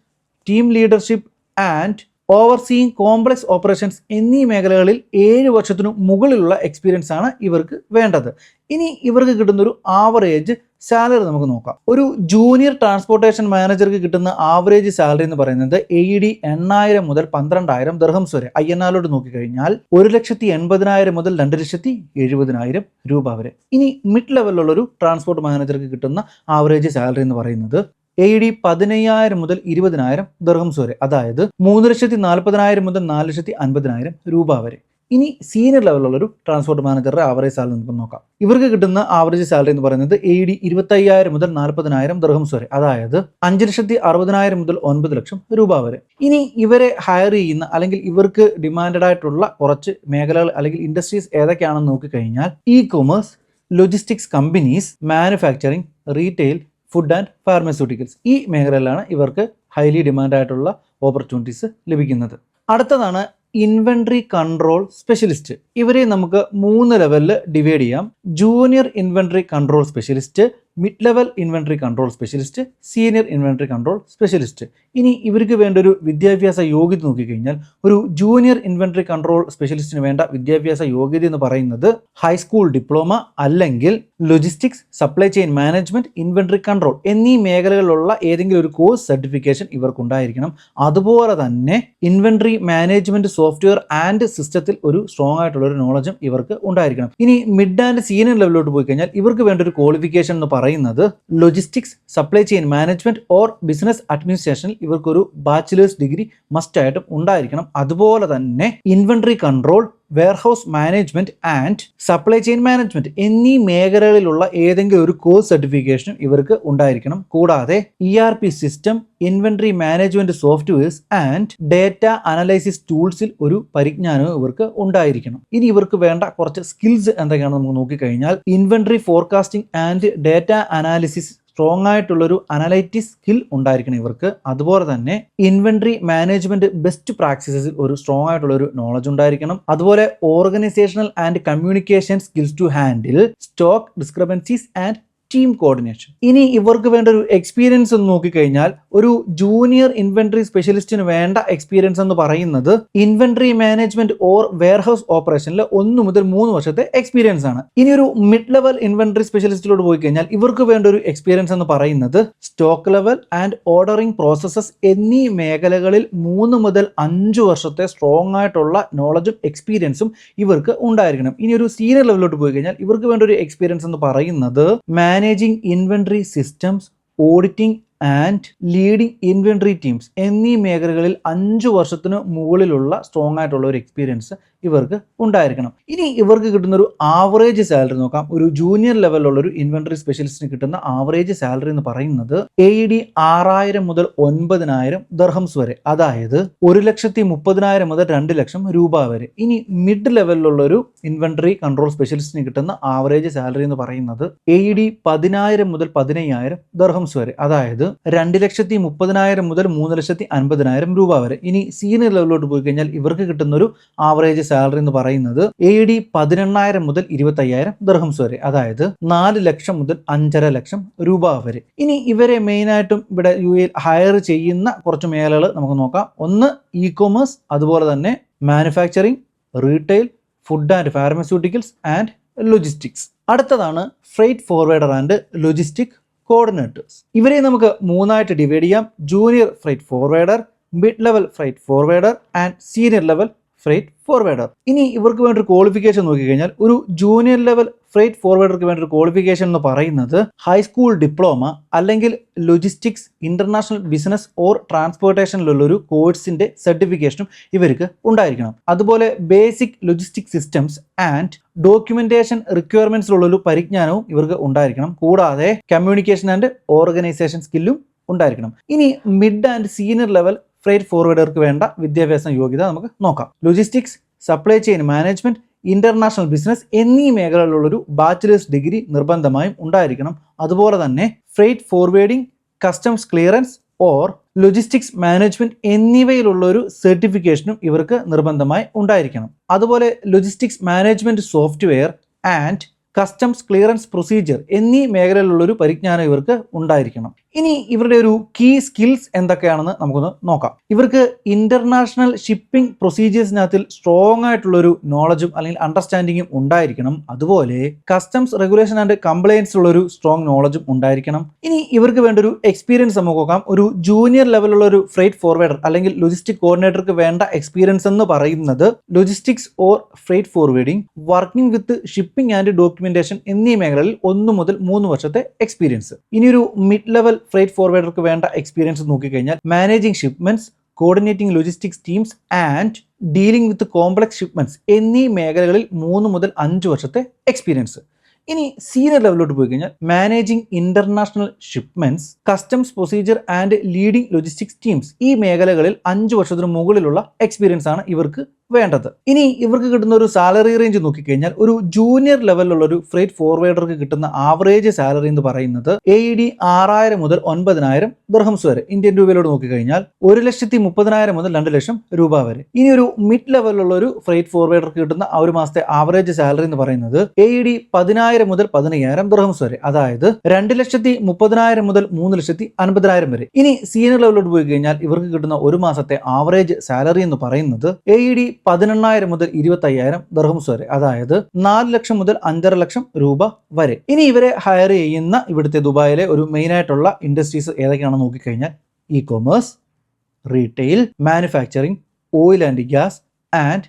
team leadership and overseeing complex operations എന്നീ മേഖലകളിൽ 7 വർഷത്തിനു മുകളിലുള്ള എക്സ്പീരിയൻസ് ആണ് ഇവർക്ക് വേണ്ടത്. ഇനി ഇവർക്ക് കിട്ടുന്ന ഒരു ആവറേജ് സാലറി നമുക്ക് നോക്കാം. ഒരു ജൂനിയർ ട്രാൻസ്പോർട്ടേഷൻ മാനേജർക്ക് കിട്ടുന്ന ആവറേജ് സാലറി എന്ന് പറയുന്നത് AED 8,000 മുതൽ 12,000 ദിർഹംസ് വരെ. INR നോക്കിക്കഴിഞ്ഞാൽ 1,80,000 മുതൽ 2,70,000 രൂപ വരെ. ഇനി മിഡ് ലെവലിലുള്ള ഒരു ട്രാൻസ്പോർട്ട് മാനേജർക്ക് കിട്ടുന്ന ആവറേജ് സാലറി എന്ന് പറയുന്നത് AED 15,000 മുതൽ 20,000 ദിർഹംസ് വരെ, അതായത് 3,40,000 മുതൽ 4,50,000 രൂപ വരെ. ഇനി സീനിയർ ലെവലുള്ള ഒരു ട്രാൻസ്പോർട്ട് മാനേജറുടെ ആവറേജ് സാലറി നമുക്ക് നോക്കാം. ഇവർക്ക് കിട്ടുന്ന ആവറേജ് സാലറി എന്ന് പറയുന്നത് AED 25,000 മുതൽ 40,000 ദിർഹംസ് വരെ, അതായത് 5,60,000 മുതൽ 9 ലക്ഷം രൂപ വരെ. ഇനി ഇവരെ ഹയർ ചെയ്യുന്ന അല്ലെങ്കിൽ ഇവർക്ക് ഡിമാൻഡഡ് ആയിട്ടുള്ള കുറച്ച് മേഖലകൾ അല്ലെങ്കിൽ ഇൻഡസ്ട്രീസ് ഏതൊക്കെയാണെന്ന് നോക്കിക്കഴിഞ്ഞാൽ e-commerce, logistics companies, manufacturing, retail, food and pharmaceuticals ഈ മേഖലയിലാണ് ഇവർക്ക് ഹൈലി ഡിമാൻഡ് ആയിട്ടുള്ള ഓപ്പർച്യൂണിറ്റീസ് ലഭിക്കുന്നത്. അടുത്തതാണ് ഇൻവെൻട്രി കൺട്രോൾ സ്പെഷ്യലിസ്റ്റ്. ഇവരെ നമുക്ക് 3 ലെവലിൽ ഡിവൈഡ് ചെയ്യാം. Junior inventory control specialist, mid level inventory control specialist, senior inventory control specialist. ഇനി ഇവർക്ക് വേണ്ട ഒരു വിദ്യാഭ്യാസ യോഗ്യത നോക്കിക്കഴിഞ്ഞാൽ ഒരു ജൂനിയർ ഇൻവെൻട്രി കൺട്രോൾ സ്പെഷ്യലിസ്റ്റിന് വേണ്ട വിദ്യാഭ്യാസ യോഗ്യത എന്ന് പറയുന്നത് ഹൈസ്കൂൾ ഡിപ്ലോമ അല്ലെങ്കിൽ logistics, supply chain management, inventory control എന്നീ മേഖലകളിലുള്ള ഏതെങ്കിലും ഒരു കോഴ്സ് സർട്ടിഫിക്കേഷൻ ഇവർക്കുണ്ടായിരിക്കണം. അതുപോലെ തന്നെ ഇൻവെൻട്രി മാനേജ്മെന്റ് സോഫ്റ്റ്വെയർ ആൻഡ് സിസ്റ്റത്തിൽ ഒരു സ്ട്രോങ് ആയിട്ടുള്ള ഒരു നോളജും ഇവർക്ക് ഉണ്ടായിരിക്കണം. ഇനി മിഡ് ആൻഡ് സീനിയർ ലെവലിലോട്ട് പോയി കഴിഞ്ഞാൽ ഇവർക്ക് വേണ്ട ഒരു ക്വാളിഫിക്കേഷൻ എന്ന് പറയുന്നത് logistics, supply chain management or business അഡ്മിനിസ്ട്രേഷനിൽ ഇവർക്കൊരു ബാച്ചിലേഴ്സ് ഡിഗ്രി മസ്റ്റ് ആയിട്ടും ഉണ്ടായിരിക്കണം. അതുപോലെ തന്നെ inventory control, warehouse management and supply chain management എന്നീ മേഖലകളിലുള്ള ഏതെങ്കിലും ഒരു കോഴ്സ് സർട്ടിഫിക്കേഷനും ഇവർക്ക് ഉണ്ടായിരിക്കണം. കൂടാതെ ERP system, inventory management softwares and data analysis ടൂൾസിൽ ഒരു പരിജ്ഞാനവും ഇവർക്ക് ഉണ്ടായിരിക്കണം. ഇനി ഇവർക്ക് വേണ്ട കുറച്ച് സ്കിൽസ് എന്തൊക്കെയാണെന്ന് നമുക്ക് നോക്കിക്കഴിഞ്ഞാൽ inventory forecasting and data analysis strong ആയിട്ടുള്ളൊരു അനലൈറ്റിക്സ് സ്കിൽ ഉണ്ടായിരിക്കണം ഇവർക്ക്. അതുപോലെ തന്നെ ഇൻവെന്ററി മാനേജ്മെന്റ് ബെസ്റ്റ് പ്രാക്ടീസസിൽ ഒരു സ്ട്രോങ് ആയിട്ടുള്ള ഒരു നോളജ് ഉണ്ടായിരിക്കണം. അതുപോലെ organisational and communication skills to handle stock discrepancies and team coordination. ഇനി ഇവർക്ക് വേണ്ട ഒരു എക്സ്പീരിയൻസ് എന്ന് നോക്കിക്കഴിഞ്ഞാൽ ഒരു ജൂനിയർ ഇൻവെന്ററി സ്പെഷ്യലിസ്റ്റിന് വേണ്ട എക്സ്പീരിയൻസ് എന്ന് പറയുന്നത് ഇൻവെന്ററി മാനേജ്മെന്റ് ഓർ വെയർഹൗസ് ഓപ്പറേഷനിൽ 1 മുതൽ 3 വർഷത്തെ എക്സ്പീരിയൻസ് ആണ്. ഇനി ഒരു മിഡ് ലെവൽ ഇൻവെന്ററി സ്പെഷ്യലിസ്റ്റിലോട്ട് പോയി കഴിഞ്ഞാൽ ഇവർക്ക് വേണ്ട ഒരു എക്സ്പീരിയൻസ് എന്ന് പറയുന്നത് stock level and ordering processes എന്നീ മേഖലകളിൽ 3 മുതൽ 5 വർഷത്തെ സ്ട്രോങ് ആയിട്ടുള്ള നോളജും എക്സ്പീരിയൻസും ഇവർക്ക് ഉണ്ടായിരിക്കണം. ഇനി ഒരു സീനിയർ ലെവലിലോട്ട് പോയി കഴിഞ്ഞാൽ ഇവർക്ക് വേണ്ട ഒരു എക്സ്പീരിയൻസ് എന്ന് പറയുന്നത് managing inventory systems, auditing and leading inventory teams എന്നീ മേഖലകളിൽ 5 വർഷത്തിന് മുകളിലുള്ള സ്ട്രോങ് ആയിട്ടുള്ള ഒരു എക്സ്പീരിയൻസ് ഇവർക്ക് ഉണ്ടായിരിക്കണം. ഇനി ഇവർക്ക് കിട്ടുന്ന ഒരു ആവറേജ് സാലറി നോക്കാം. ഒരു ജൂനിയർ ലെവലിലുള്ള ഒരു ഇൻവെന്ററി സ്പെഷ്യലിസ്റ്റിന് കിട്ടുന്ന ആവറേജ് സാലറി എന്ന് പറയുന്നത് AED 6000 മുതൽ 9000 ദർഹംസ് വരെ, അതായത് 1,30,000 മുതൽ 2 ലക്ഷം രൂപ വരെ. ഇനി മിഡ് ലെവലിലുള്ള ഒരു ഇൻവെന്ററി കൺട്രോൾ സ്പെഷ്യലിസ്റ്റിന് കിട്ടുന്ന ആവറേജ് സാലറി എന്ന് പറയുന്നത് AED 10,000 മുതൽ 15,000 ദർഹംസ് വരെ, അതായത് 2,30,000 മുതൽ 3,50,000 രൂപ വരെ. ഇനി സീനിയർ ലെവലിലോട്ട് പോയി കഴിഞ്ഞാൽ ഇവർക്ക് കിട്ടുന്ന ഒരു ആവറേജ് സാലറി എന്ന് പറയുന്നത് AED 18,000 മുതൽ 25,000 ദർഹംസ് വരെ, അതായത് 4 ലക്ഷം മുതൽ 5.5 ലക്ഷം രൂപ വരെ. ഇനി ഇവരെ മെയിനായിട്ടും ഇവിടെ UAE ഹയർ ചെയ്യുന്ന കുറച്ച് മേഖലകൾ നമുക്ക് നോക്കാം. ഒന്ന് ഇ-കൊമേഴ്സ്, അതുപോലെ തന്നെ manufacturing, retail, food and pharmaceuticals and logistics. അടുത്തതാണ് freight forwarder and logistic coordinators. ഇവരെ നമുക്ക് 3ആയിട്ട് ഡിവൈഡ് ചെയ്യാം. Junior freight forwarder, mid level freight forwarder and senior level freight forwarder. ഇനി ഇവർക്ക് വേണ്ട ഒരു ക്വാളിഫിക്കേഷൻ നോക്കിക്കഴിഞ്ഞാൽ ഒരു ജൂനിയർ ലെവൽ ഫ്രൈറ്റ് ഫോർവേഡർക്ക് വേണ്ട ഒരു ക്വാളിഫിക്കേഷൻ എന്ന് പറയുന്നത് ഹൈസ്കൂൾ ഡിപ്ലോമ അല്ലെങ്കിൽ ലോജിസ്റ്റിക്സ്, ഇന്റർനാഷണൽ ബിസിനസ് ഓർ ട്രാൻസ്പോർട്ടേഷനിലുള്ള ഒരു കോഴ്സിന്റെ സർട്ടിഫിക്കേഷനും ഇവർക്ക് ഉണ്ടായിരിക്കണം. അതുപോലെ basic logistic systems and documentation റിക്വയർമെന്റ്സിലുള്ള ഒരു പരിജ്ഞാനവും ഇവർക്ക് ഉണ്ടായിരിക്കണം. കൂടാതെ കമ്മ്യൂണിക്കേഷൻ ആൻഡ് ഓർഗനൈസേഷൻ സ്കില്ലും ഉണ്ടായിരിക്കണം. ഇനി mid and senior level freight ഫോർവേഡർക്ക് വേണ്ട വിദ്യാഭ്യാസ യോഗ്യത നമുക്ക് നോക്കാം. Logistics, supply chain management, international business എന്നീ മേഖലകളിലുള്ളൊരു ബാച്ചിലേഴ്സ് ഡിഗ്രി നിർബന്ധമായും ഉണ്ടായിരിക്കണം. അതുപോലെ തന്നെ freight forwarding, customs clearance or logistics management എന്നിവയിലുള്ള ഒരു സർട്ടിഫിക്കേഷനും ഇവർക്ക് നിർബന്ധമായി ഉണ്ടായിരിക്കണം. അതുപോലെ logistics management software and customs clearance procedure എന്നീ മേഖലയിലുള്ളൊരു പരിജ്ഞാനം ഇവർക്ക് ഉണ്ടായിരിക്കണം. ഇനി ഇവരുടെ ഒരു കീ സ്കിൽസ് എന്തൊക്കെയാണെന്ന് നമുക്കൊന്ന് നോക്കാം. ഇവർക്ക് ഇന്റർനാഷണൽ ഷിപ്പിംഗ് പ്രൊസീജിയേഴ്സിനകത്തിൽ സ്ട്രോങ് ആയിട്ടുള്ളൊരു നോളജും അല്ലെങ്കിൽ അണ്ടർസ്റ്റാൻഡിങ്ങും ഉണ്ടായിരിക്കണം. അതുപോലെ കസ്റ്റംസ് റെഗുലേഷൻ ആൻഡ് കംപ്ലയൻസ് ഉള്ളൊരു സ്ട്രോങ് നോളജും ഉണ്ടായിരിക്കണം. ഇനി ഇവർക്ക് വേണ്ട ഒരു എക്സ്പീരിയൻസ് നമുക്ക് നോക്കാം. ഒരു ജൂനിയർ ലെവലുള്ള ഒരു ഫ്രൈറ്റ് ഫോർവേഡർ അല്ലെങ്കിൽ ലോജിസ്റ്റിക് കോർഡിനേറ്റർക്ക് വേണ്ട എക്സ്പീരിയൻസ് എന്ന് പറയുന്നത് logistics or freight forwarding, working with shipping and documentation എന്നീ മേഖലകളിൽ 1 മുതൽ 3 വർഷത്തെ എക്സ്പീരിയൻസ്. ഇനിയൊരു മിഡ് ലെവൽ ഫ്രൈറ്റ് ഫോർവേഡർക്ക് വേണ്ട എക്സ്പീരിയൻസ് നോക്കിക്കഴിഞ്ഞാൽ managing shipments, coordinating logistics teams and dealing with complex shipments എന്നീ മേഖലകളിൽ 3 മുതൽ 5 വർഷത്തെ എക്സ്പീരിയൻസ്. ഇനി സീനിയർ ലെവലിലോട്ട് പോയി കഴിഞ്ഞാൽ managing international shipments, customs procedure and leading logistics teams ഈ മേഖലകളിൽ 5 വർഷത്തിന് മുകളിലുള്ള എക്സ്പീരിയൻസ് ആണ് ഇവർക്ക് വേണ്ടത്. ഇനി ഇവർക്ക് കിട്ടുന്ന ഒരു സാലറി റേഞ്ച് നോക്കിക്കഴിഞ്ഞാൽ ഒരു ജൂനിയർ ലെവലിലുള്ള ഒരു ഫ്രൈറ്റ് ഫോർവേഡർക്ക് കിട്ടുന്ന ആവറേജ് സാലറി എന്ന് പറയുന്നത് AED 6000 മുതൽ 9000 ദിർഹംസ് വരെ. ഇന്ത്യൻ രൂപയിലോട് നോക്കിക്കഴിഞ്ഞാൽ 1,30,000 മുതൽ 2 ലക്ഷം രൂപ വരെ. ഇനി ഒരു മിഡ് ലെവലിലുള്ള ഒരു ഫ്രൈറ്റ് ഫോർവേഡർക്ക് കിട്ടുന്ന ആ ഒരു മാസത്തെ ആവറേജ് സാലറി എന്ന് പറയുന്നത് AED 10,000 മുതൽ 15,000 ദിർഹംസ് വരെ, അതായത് 2,30,000 മുതൽ 3,50,000 വരെ. ഇനി സീനിയർ ലെവലിലോട്ട് പോയി കഴിഞ്ഞാൽ ഇവർക്ക് കിട്ടുന്ന ഒരു മാസത്തെ ആവറേജ് സാലറി എന്ന് പറയുന്നത് AED 18,000 മുതൽ 25,000 ദിർഹംസ് വരെ, അതായത് 4 ലക്ഷം മുതൽ 5.5 ലക്ഷം രൂപ വരെ. ഇനി ഇവരെ ഹയർ ചെയ്യുന്ന ഇവിടുത്തെ ദുബായിലെ ഒരു മെയിൻ ആയിട്ടുള്ള ഇൻഡസ്ട്രീസ് ഏതൊക്കെയാണെന്ന് നോക്കിക്കഴിഞ്ഞാൽ e-commerce, retail, manufacturing, oil and gas and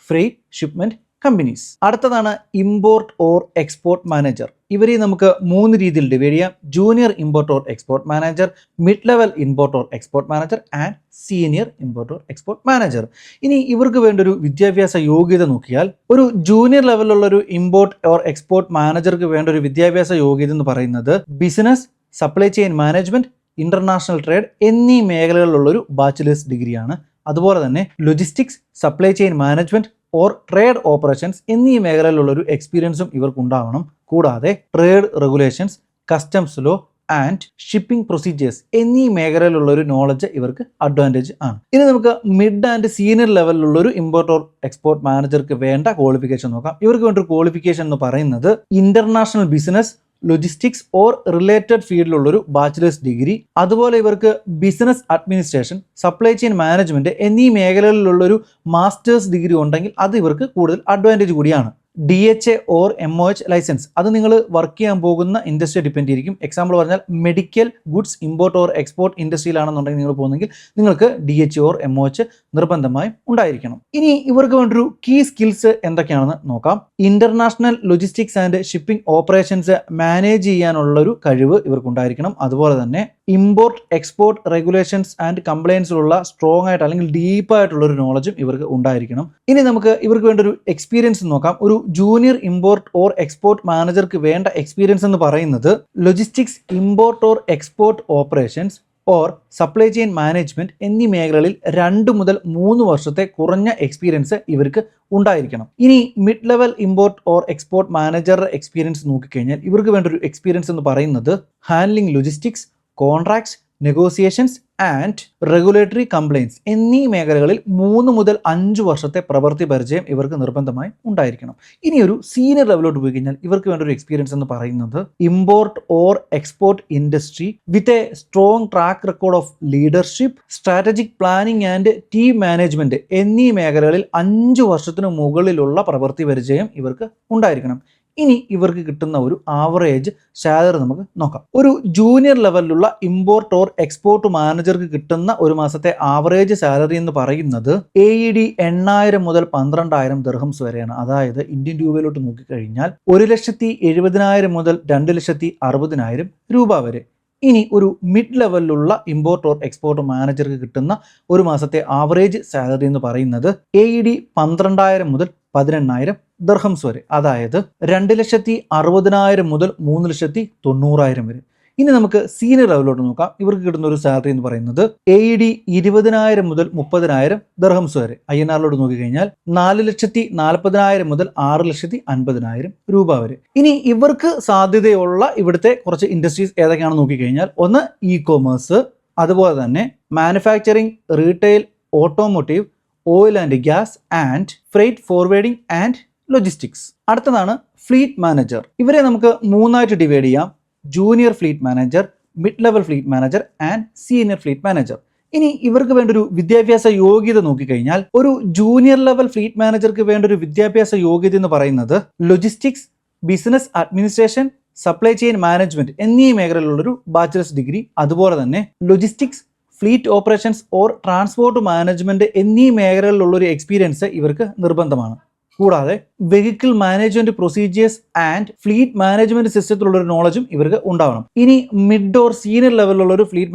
freight shipment companies. അടുത്തതാണ് ഇമ്പോർട്ട് ഓർ എക്സ്പോർട്ട് മാനേജർ. ഇവരെ നമുക്ക് 3 രീതിയിൽ ഡിവൈഡ് ചെയ്യാം: junior import or export manager, mid level import or export manager and senior import or export manager. ഇനി ഇവർക്ക് വേണ്ട ഒരു വിദ്യാഭ്യാസ യോഗ്യത നോക്കിയാൽ ഒരു ജൂനിയർ ലെവലിലുള്ള ഒരു ഇമ്പോർട്ട് ഓർ എക്സ്പോർട്ട് മാനേജർക്ക് വേണ്ട ഒരു വിദ്യാഭ്യാസ യോഗ്യത എന്ന് പറയുന്നത് business, supply chain management, international trade എന്നീ മേഖലകളിലുള്ള ഒരു ബാച്ചിലേഴ്സ് ഡിഗ്രിയാണ്. അതുപോലെ തന്നെ logistics, supply chain management or trade operations എന്നീ മേഖലയിലുള്ള ഒരു എക്സ്പീരിയൻസും ഇവർക്ക് ഉണ്ടാവണം. കൂടാതെ trade regulations, customs law and shipping procedures എന്നീ മേഖലയിലുള്ള ഒരു നോളജ് ഇവർക്ക് അഡ്വാൻറ്റേജ് ആണ്. ഇനി നമുക്ക് മിഡ് ആൻഡ് സീനിയർ ലെവലിലുള്ള ഒരു ഇമ്പോർട്ട് ഓർ എക്സ്പോർട്ട് മാനേജർക്ക് വേണ്ട ക്വാളിഫിക്കേഷൻ നോക്കാം. ഇവർക്ക് വേണ്ട ഒരു ക്വാളിഫിക്കേഷൻ എന്ന് പറയുന്നത് international business, logistics or related ഫീൽഡിലുള്ള ഒരു ബാച്ചിലേഴ്സ് ഡിഗ്രി, അതുപോലെ ഇവർക്ക് business administration, supply chain management എന്നീ മേഖലകളിലുള്ള ഒരു മാസ്റ്റേഴ്സ് ഡിഗ്രി ഉണ്ടെങ്കിൽ അത് ഇവർക്ക് കൂടുതൽ അഡ്വാൻറ്റേജ് കൂടിയാണ്. DHA ഓർ MOH ലൈസൻസ്, അത് നിങ്ങൾ വർക്ക് ചെയ്യാൻ പോകുന്ന ഇൻഡസ്ട്രി ഡിപ്പെൻഡ് ചെയ്തിരിക്കും. എക്സാമ്പിൾ പറഞ്ഞാൽ medical goods import or export ഇൻഡസ്ട്രിയിലാണെന്നുണ്ടെങ്കിൽ നിങ്ങൾ പോകുന്നെങ്കിൽ നിങ്ങൾക്ക് DHA ഓർ MOH നിർബന്ധമായും ഉണ്ടായിരിക്കണം. ഇനി ഇവർക്ക് വേണ്ടൊരു കീ സ്കിൽസ് എന്തൊക്കെയാണെന്ന് നോക്കാം. International logistics and shipping operations manage ചെയ്യാനുള്ള ഒരു കഴിവ് ഇവർക്കുണ്ടായിരിക്കണം. അതുപോലെ തന്നെ ഇമ്പോർട്ട് എക്സ്പോർട്ട് റെഗുലേഷൻസ് ആൻഡ് കംപ്ലയൻസിലുള്ള സ്ട്രോങ് ആയിട്ട് അല്ലെങ്കിൽ ഡീപ്പായിട്ടുള്ള ഒരു നോളജും ഇവർക്ക് ഉണ്ടായിരിക്കണം. ഇനി നമുക്ക് ഇവർക്ക് വേണ്ട ഒരു എക്സ്പീരിയൻസ് നോക്കാം. ഒരു ജൂനിയർ ഇമ്പോർട്ട് ഓർ എക്സ്പോർട്ട് മാനേജർക്ക് വേണ്ട എക്സ്പീരിയൻസ് എന്ന് പറയുന്നത് logistics, import or export operations or supply chain management എന്നീ മേഖലകളിൽ 2 മുതൽ 3 വർഷത്തെ കുറഞ്ഞ എക്സ്പീരിയൻസ് ഇവർക്ക് ഉണ്ടായിരിക്കണം. ഇനി mid level import or export manager experience നോക്കിക്കഴിഞ്ഞാൽ ഇവർക്ക് വേണ്ട ഒരു എക്സ്പീരിയൻസ് എന്ന് പറയുന്നത് handling logistics, contracts, negotiations and regulatory compliance എന്നീ മേഖലകളിൽ 3 മുതൽ 5 വർഷത്തെ പ്രവൃത്തി പരിചയം ഇവർക്ക് നിർബന്ധമായും ഉണ്ടായിരിക്കണം. ഇനി ഒരു സീനിയർ ലെവലിലോട്ട് പോയി കഴിഞ്ഞാൽ ഇവർക്ക് വേണ്ട ഒരു എക്സ്പീരിയൻസ് എന്ന് പറയുന്നത് import or export industry with a strong track record of leadership, strategic planning and team management എന്നീ മേഖലകളിൽ 5 വർഷത്തിനു മുകളിലുള്ള പ്രവൃത്തി പരിചയം ഇവർക്ക് ഉണ്ടായിരിക്കണം. ഇനി ഇവർക്ക് കിട്ടുന്ന ഒരു ആവറേജ് സാലറി നമുക്ക് നോക്കാം. ഒരു ജൂനിയർ ലെവലിലുള്ള ഇമ്പോർട്ട് ഓർ എക്സ്പോർട്ട് മാനേജർക്ക് കിട്ടുന്ന ഒരു മാസത്തെ ആവറേജ് സാലറി എന്ന് പറയുന്നത് AED 8,000 മുതൽ 12,000 ദിർഹംസ് വരെയാണ്. അതായത് ഇന്ത്യൻ രൂപയിലോട്ട് നോക്കിക്കഴിഞ്ഞാൽ 1,70,000 മുതൽ 2,60,000 രൂപ വരെ. ഇനി ഒരു മിഡ് ലെവലിലുള്ള ഇമ്പോർട്ട് ഓർ എക്സ്പോർട്ട് മാനേജർക്ക് കിട്ടുന്ന ഒരു മാസത്തെ ആവറേജ് സാലറി എന്ന് പറയുന്നത് AED 12,000 മുതൽ 18,000 ദിർഹംസ് വരെ, അതായത് 2,60,000 മുതൽ 3,90,000 വരെ. ഇനി നമുക്ക് സീനിയർ ലെവലിലോട്ട് നോക്കാം. ഇവർക്ക് കിട്ടുന്ന ഒരു സാലറി എന്ന് പറയുന്നത് AED 20,000 മുതൽ 30,000 ദിർഹംസ് വരെ. INR-ലോട്ട് നോക്കിക്കഴിഞ്ഞാൽ 4,40,000 മുതൽ 6,50,000 രൂപ വരെ. ഇനി ഇവർക്ക് സാധ്യതയുള്ള ഇവിടുത്തെ കുറച്ച് ഇൻഡസ്ട്രീസ് ഏതൊക്കെയാണെന്ന് നോക്കിക്കഴിഞ്ഞാൽ ഒന്ന് ഇ-കൊമേഴ്സ്, അതുപോലെ തന്നെ manufacturing, retail, automotive, oil and gas and freight forwarding and logistics. അടുത്തതാണ് ഫ്ലീറ്റ് മാനേജർ. ഇവരെ നമുക്ക് 3ആയിട്ട് ഡിവൈഡ് ചെയ്യാം: junior fleet manager, mid level fleet manager and senior fleet manager. ഇനി ഇവർക്ക് വേണ്ട ഒരു വിദ്യാഭ്യാസ യോഗ്യത നോക്കിക്കഴിഞ്ഞാൽ ഒരു ജൂനിയർ ലെവൽ ഫ്ലീറ്റ് മാനേജർക്ക് വേണ്ട ഒരു വിദ്യാഭ്യാസ യോഗ്യത എന്ന് പറയുന്നത് logistics, business administration, supply chain management എന്നീ മേഖലയിലുള്ളൊരു ബാച്ചിലേഴ്സ് ഡിഗ്രി, അതുപോലെ തന്നെ logistics, fleet operations or transport management എന്നീ മേഖലകളിലുള്ള ഒരു എക്സ്പീരിയൻസ് ഇവർക്ക് നിർബന്ധമാണ്. കൂടാതെ vehicle management procedures and fleet management സിസ്റ്റത്തിലുള്ള ഒരു നോളജും ഇവർക്ക് ഉണ്ടാവണം. ഇനി മിഡ് ഓർ സീനിയർ ലെവലിലുള്ള ഒരു ഫ്ലീറ്റ്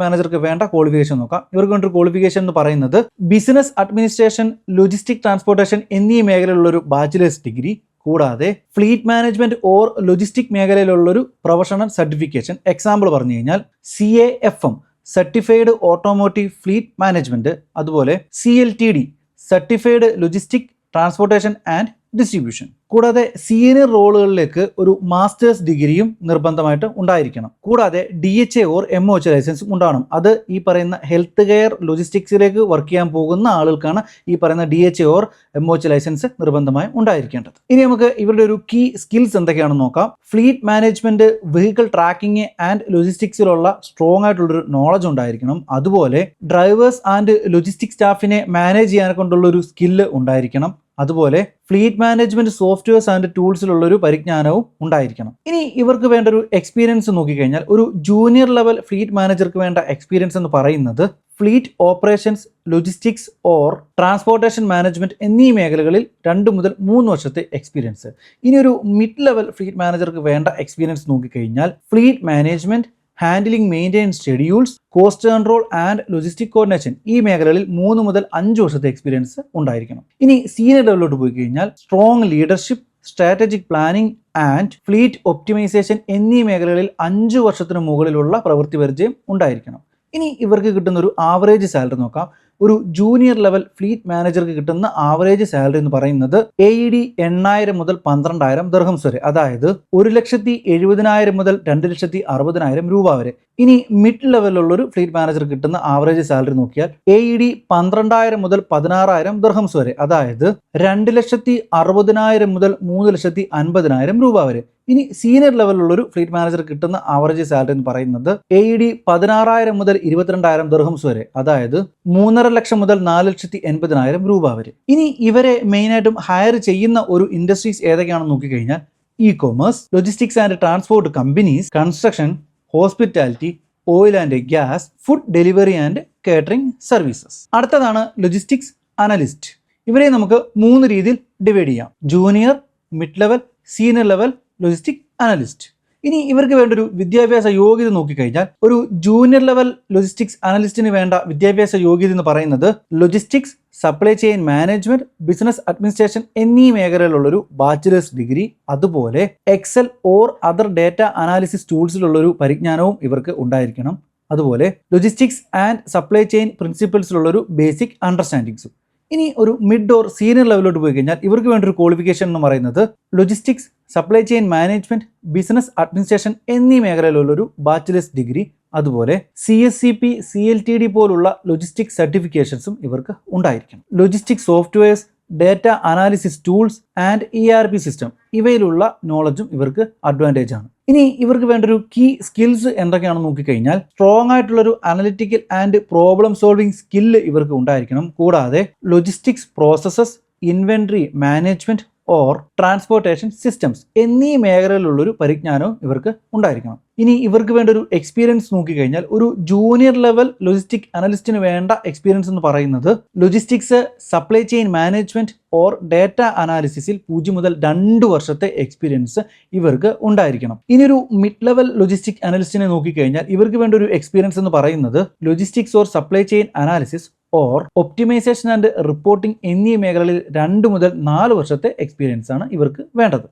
മാനേജർക്ക് വേണ്ട ക്വാളിഫിക്കേഷൻ നോക്കാം. ഇവർക്ക് വേണ്ട ഒരു ക്വാളിഫിക്കേഷൻ എന്ന് പറയുന്നത് ബിസിനസ് അഡ്മിനിസ്ട്രേഷൻ, ലോജിസ്റ്റിക് ട്രാൻസ്പോർട്ടേഷൻ എന്നീ മേഖലയിലുള്ള ഒരു ബാച്ചിലേഴ്സ് ഡിഗ്രി, കൂടാതെ ഫ്ലീറ്റ് മാനേജ്മെന്റ് ഓർ ലോജിസ്റ്റിക് മേഖലയിലുള്ളൊരു പ്രൊഫഷണൽ സർട്ടിഫിക്കേഷൻ. എക്സാമ്പിൾ പറഞ്ഞു കഴിഞ്ഞാൽ CAFM certified automotive fleet management, അതുപോലെ CLTD certified logistic transportation and distribution. കൂടാതെ സീനിയർ റോളുകളിലേക്ക് ഒരു മാസ്റ്റേഴ്സ് ഡിഗ്രിയും നിർബന്ധമായിട്ട് ഉണ്ടായിരിക്കണം. കൂടാതെ DHA ഓർ MOH ലൈസൻസും ഉണ്ടാവണം. അത് ഈ പറയുന്ന ഹെൽത്ത് കെയർ ലോജിസ്റ്റിക്സിലേക്ക് വർക്ക് ചെയ്യാൻ പോകുന്ന ആളുകൾക്കാണ് ഈ പറയുന്ന DHA ഓർ MOH ലൈസൻസ് നിർബന്ധമായും ഉണ്ടായിരിക്കേണ്ടത്. ഇനി നമുക്ക് ഇവരുടെ ഒരു കീ സ്കിൽസ് എന്തൊക്കെയാണെന്ന് നോക്കാം. Fleet management, vehicle tracking and ലോജിസ്റ്റിക്സിലുള്ള സ്ട്രോങ് ആയിട്ടുള്ളൊരു നോളജ് ഉണ്ടായിരിക്കണം. അതുപോലെ ഡ്രൈവേഴ്സ് ആൻഡ് ലോജിസ്റ്റിക് സ്റ്റാഫിനെ മാനേജ് ചെയ്യാനെ കൊണ്ടുള്ള ഒരു സ്കില്ല് ഉണ്ടായിരിക്കണം. അതുപോലെ ഫ്ലീറ്റ് മാനേജ്മെന്റ് സോഫ്റ്റ്വെയർസ് ആൻഡ് ടൂൾസിലുള്ള ഒരു പരിജ്ഞാനവും ഉണ്ടായിരിക്കണം. ഇനി ഇവർക്ക് വേണ്ട ഒരു എക്സ്പീരിയൻസ് നോക്കിക്കഴിഞ്ഞാൽ ഒരു ജൂനിയർ ലെവൽ ഫ്ലീറ്റ് മാനേജർക്ക് വേണ്ട എക്സ്പീരിയൻസ് എന്ന് പറയുന്നത് fleet operations, logistics or transportation management എന്നീ മേഖലകളിൽ 2 മുതൽ 3 വർഷത്തെ എക്സ്പീരിയൻസ്. ഇനി ഒരു മിഡ് ലെവൽ ഫ്ലീറ്റ് മാനേജർക്ക് വേണ്ട എക്സ്പീരിയൻസ് നോക്കിക്കഴിഞ്ഞാൽ fleet management, handling maintenance schedules, cost control and logistic coordination ഈ മേഖലകളിൽ 3 മുതൽ 5 വർഷത്തെ എക്സ്പീരിയൻസ് ഉണ്ടായിരിക്കണം. ഇനി സീനിയർ ലെവലിലോട്ട് പോയി കഴിഞ്ഞാൽ strong leadership, strategic planning and fleet optimisation എന്നീ മേഖലകളിൽ 5 വർഷത്തിന് മുകളിലുള്ള പ്രവൃത്തി പരിചയം ഉണ്ടായിരിക്കണം. ഇനി ഇവർക്ക് കിട്ടുന്ന ഒരു ആവറേജ് സാലറി നോക്കാം. ഒരു ജൂനിയർ ലെവൽ ഫ്ലീറ്റ് മാനേജർക്ക് കിട്ടുന്ന ആവറേജ് സാലറി എന്ന് പറയുന്നത് AED 8,000 മുതൽ 12,000 ദിർഹംസ് വരെ, അതായത് 1,70,70,000 മുതൽ 2,60,000 രൂപ വരെ. ഇനി മിഡ് ലെവലിലുള്ള ഒരു ഫ്ലീറ്റ് മാനേജർ കിട്ടുന്ന ആവറേജ് സാലറി നോക്കിയാൽ AED 12,000 മുതൽ 16,000 ദിർഹംസ് വരെ, അതായത് 2,60,000 മുതൽ 3,50,000 രൂപ വരെ. ഇനി സീനിയർ ലെവലിലുള്ള ഒരു ഫ്ലീറ്റ് മാനേജർ കിട്ടുന്ന ആവറേജ് സാലറി എന്ന് പറയുന്നത് AED 16,000 മുതൽ 22,000 ദിർഹംസ് വരെ, അതായത് 3,50,000 മുതൽ 4,80,000 രൂപ വരെ. ഇനി ഇവരെ മെയിനായിട്ടും ഹയർ ചെയ്യുന്ന ഒരു ഇൻഡസ്ട്രീസ് ഏതൊക്കെയാണെന്ന് നോക്കിക്കഴിഞ്ഞാൽ e-commerce, logistics and transport companies, construction, hospitality, oil and gas, food delivery and catering services. അടുത്തതാണ് ലോജിസ്റ്റിക്സ് അനലിസ്റ്റ്. ഇവരെ നമുക്ക് 3 രീതിയിൽ ഡിവൈഡ് ചെയ്യാം: junior, mid level, senior level logistic analyst. ഇനി ഇവർക്ക് വേണ്ട ഒരു വിദ്യാഭ്യാസ യോഗ്യത നോക്കിക്കഴിഞ്ഞാൽ ഒരു ജൂനിയർ ലെവൽ ലോജിസ്റ്റിക്സ് അനലിസ്റ്റിന് വേണ്ട വിദ്യാഭ്യാസ യോഗ്യത എന്ന് പറയുന്നത് logistics, supply chain management, business administration എന്നീ മേഖലയിലുള്ളൊരു ബാച്ചിലേഴ്സ് ഡിഗ്രി, അതുപോലെ Excel or other data analysis ടൂൾസിലുള്ളൊരു പരിജ്ഞാനവും ഇവർക്ക് ഉണ്ടായിരിക്കണം. അതുപോലെ ലോജിസ്റ്റിക്സ് ആൻഡ് സപ്ലൈ ചെയിൻ പ്രിൻസിപ്പിൾസിലുള്ളൊരു ബേസിക് അണ്ടർസ്റ്റാൻഡിങ്സും. ഇനി ഒരു മിഡ് ഓർ സീനിയർ ലെവലിലോട്ട് പോയി കഴിഞ്ഞാൽ ഇവർക്ക് വേണ്ട ഒരു ക്വാളിഫിക്കേഷൻ എന്ന് പറയുന്നത് logistics, supply chain management, business administration എന്നീ മേഖലയിലുള്ളൊരു ബാച്ചിലേഴ്സ് ഡിഗ്രി, അതുപോലെ CSCP, CLTD പോലുള്ള ലോജിസ്റ്റിക് സർട്ടിഫിക്കേഷൻസും ഇവർക്ക് ഉണ്ടായിരിക്കണം. Logistic softwares, data analysis tools and ERP system ഇവയിലുള്ള നോളജും ഇവർക്ക് അഡ്വാൻറ്റേജ് ആണ്. ഇനി ഇവർക്ക് വേണ്ട ഒരു കീ സ്കിൽസ് എന്തൊക്കെയാണെന്ന് നോക്കിക്കഴിഞ്ഞാൽ സ്ട്രോങ് ആയിട്ടുള്ളൊരു analytical and problem solving skill ഇവർക്ക് ഉണ്ടായിരിക്കണം. കൂടാതെ logistics processes, inventory management or transportation systems എന്നീ മേഖലയിലുള്ളൊരു പരിജ്ഞാനവും ഇവർക്ക് ഉണ്ടായിരിക്കണം. ഇനി ഇവർക്ക് വേണ്ട ഒരു എക്സ്പീരിയൻസ് നോക്കിക്കഴിഞ്ഞാൽ ഒരു ജൂനിയർ ലെവൽ ലോജിസ്റ്റിക് അനലിസ്റ്റിന് വേണ്ട എക്സ്പീരിയൻസ് എന്ന് പറയുന്നത് logistics, supply chain management or data അനാലിസിസിൽ 0 മുതൽ 2 വർഷത്തെ എക്സ്പീരിയൻസ് ഇവർക്ക് ഉണ്ടായിരിക്കണം. ഇനി ഒരു മിഡ് ലെവൽ ലോജിസ്റ്റിക് അനലിസ്റ്റിനെ നോക്കിക്കഴിഞ്ഞാൽ ഇവർക്ക് വേണ്ട ഒരു എക്സ്പീരിയൻസ് എന്ന് പറയുന്നത് logistics or supply chain analysis or optimisation and reporting എന്നീ മേഖലകളിൽ 2 മുതൽ 4 വർഷത്തെ എക്സ്പീരിയൻസ് ആണ് ഇവർക്ക് വേണ്ടത്.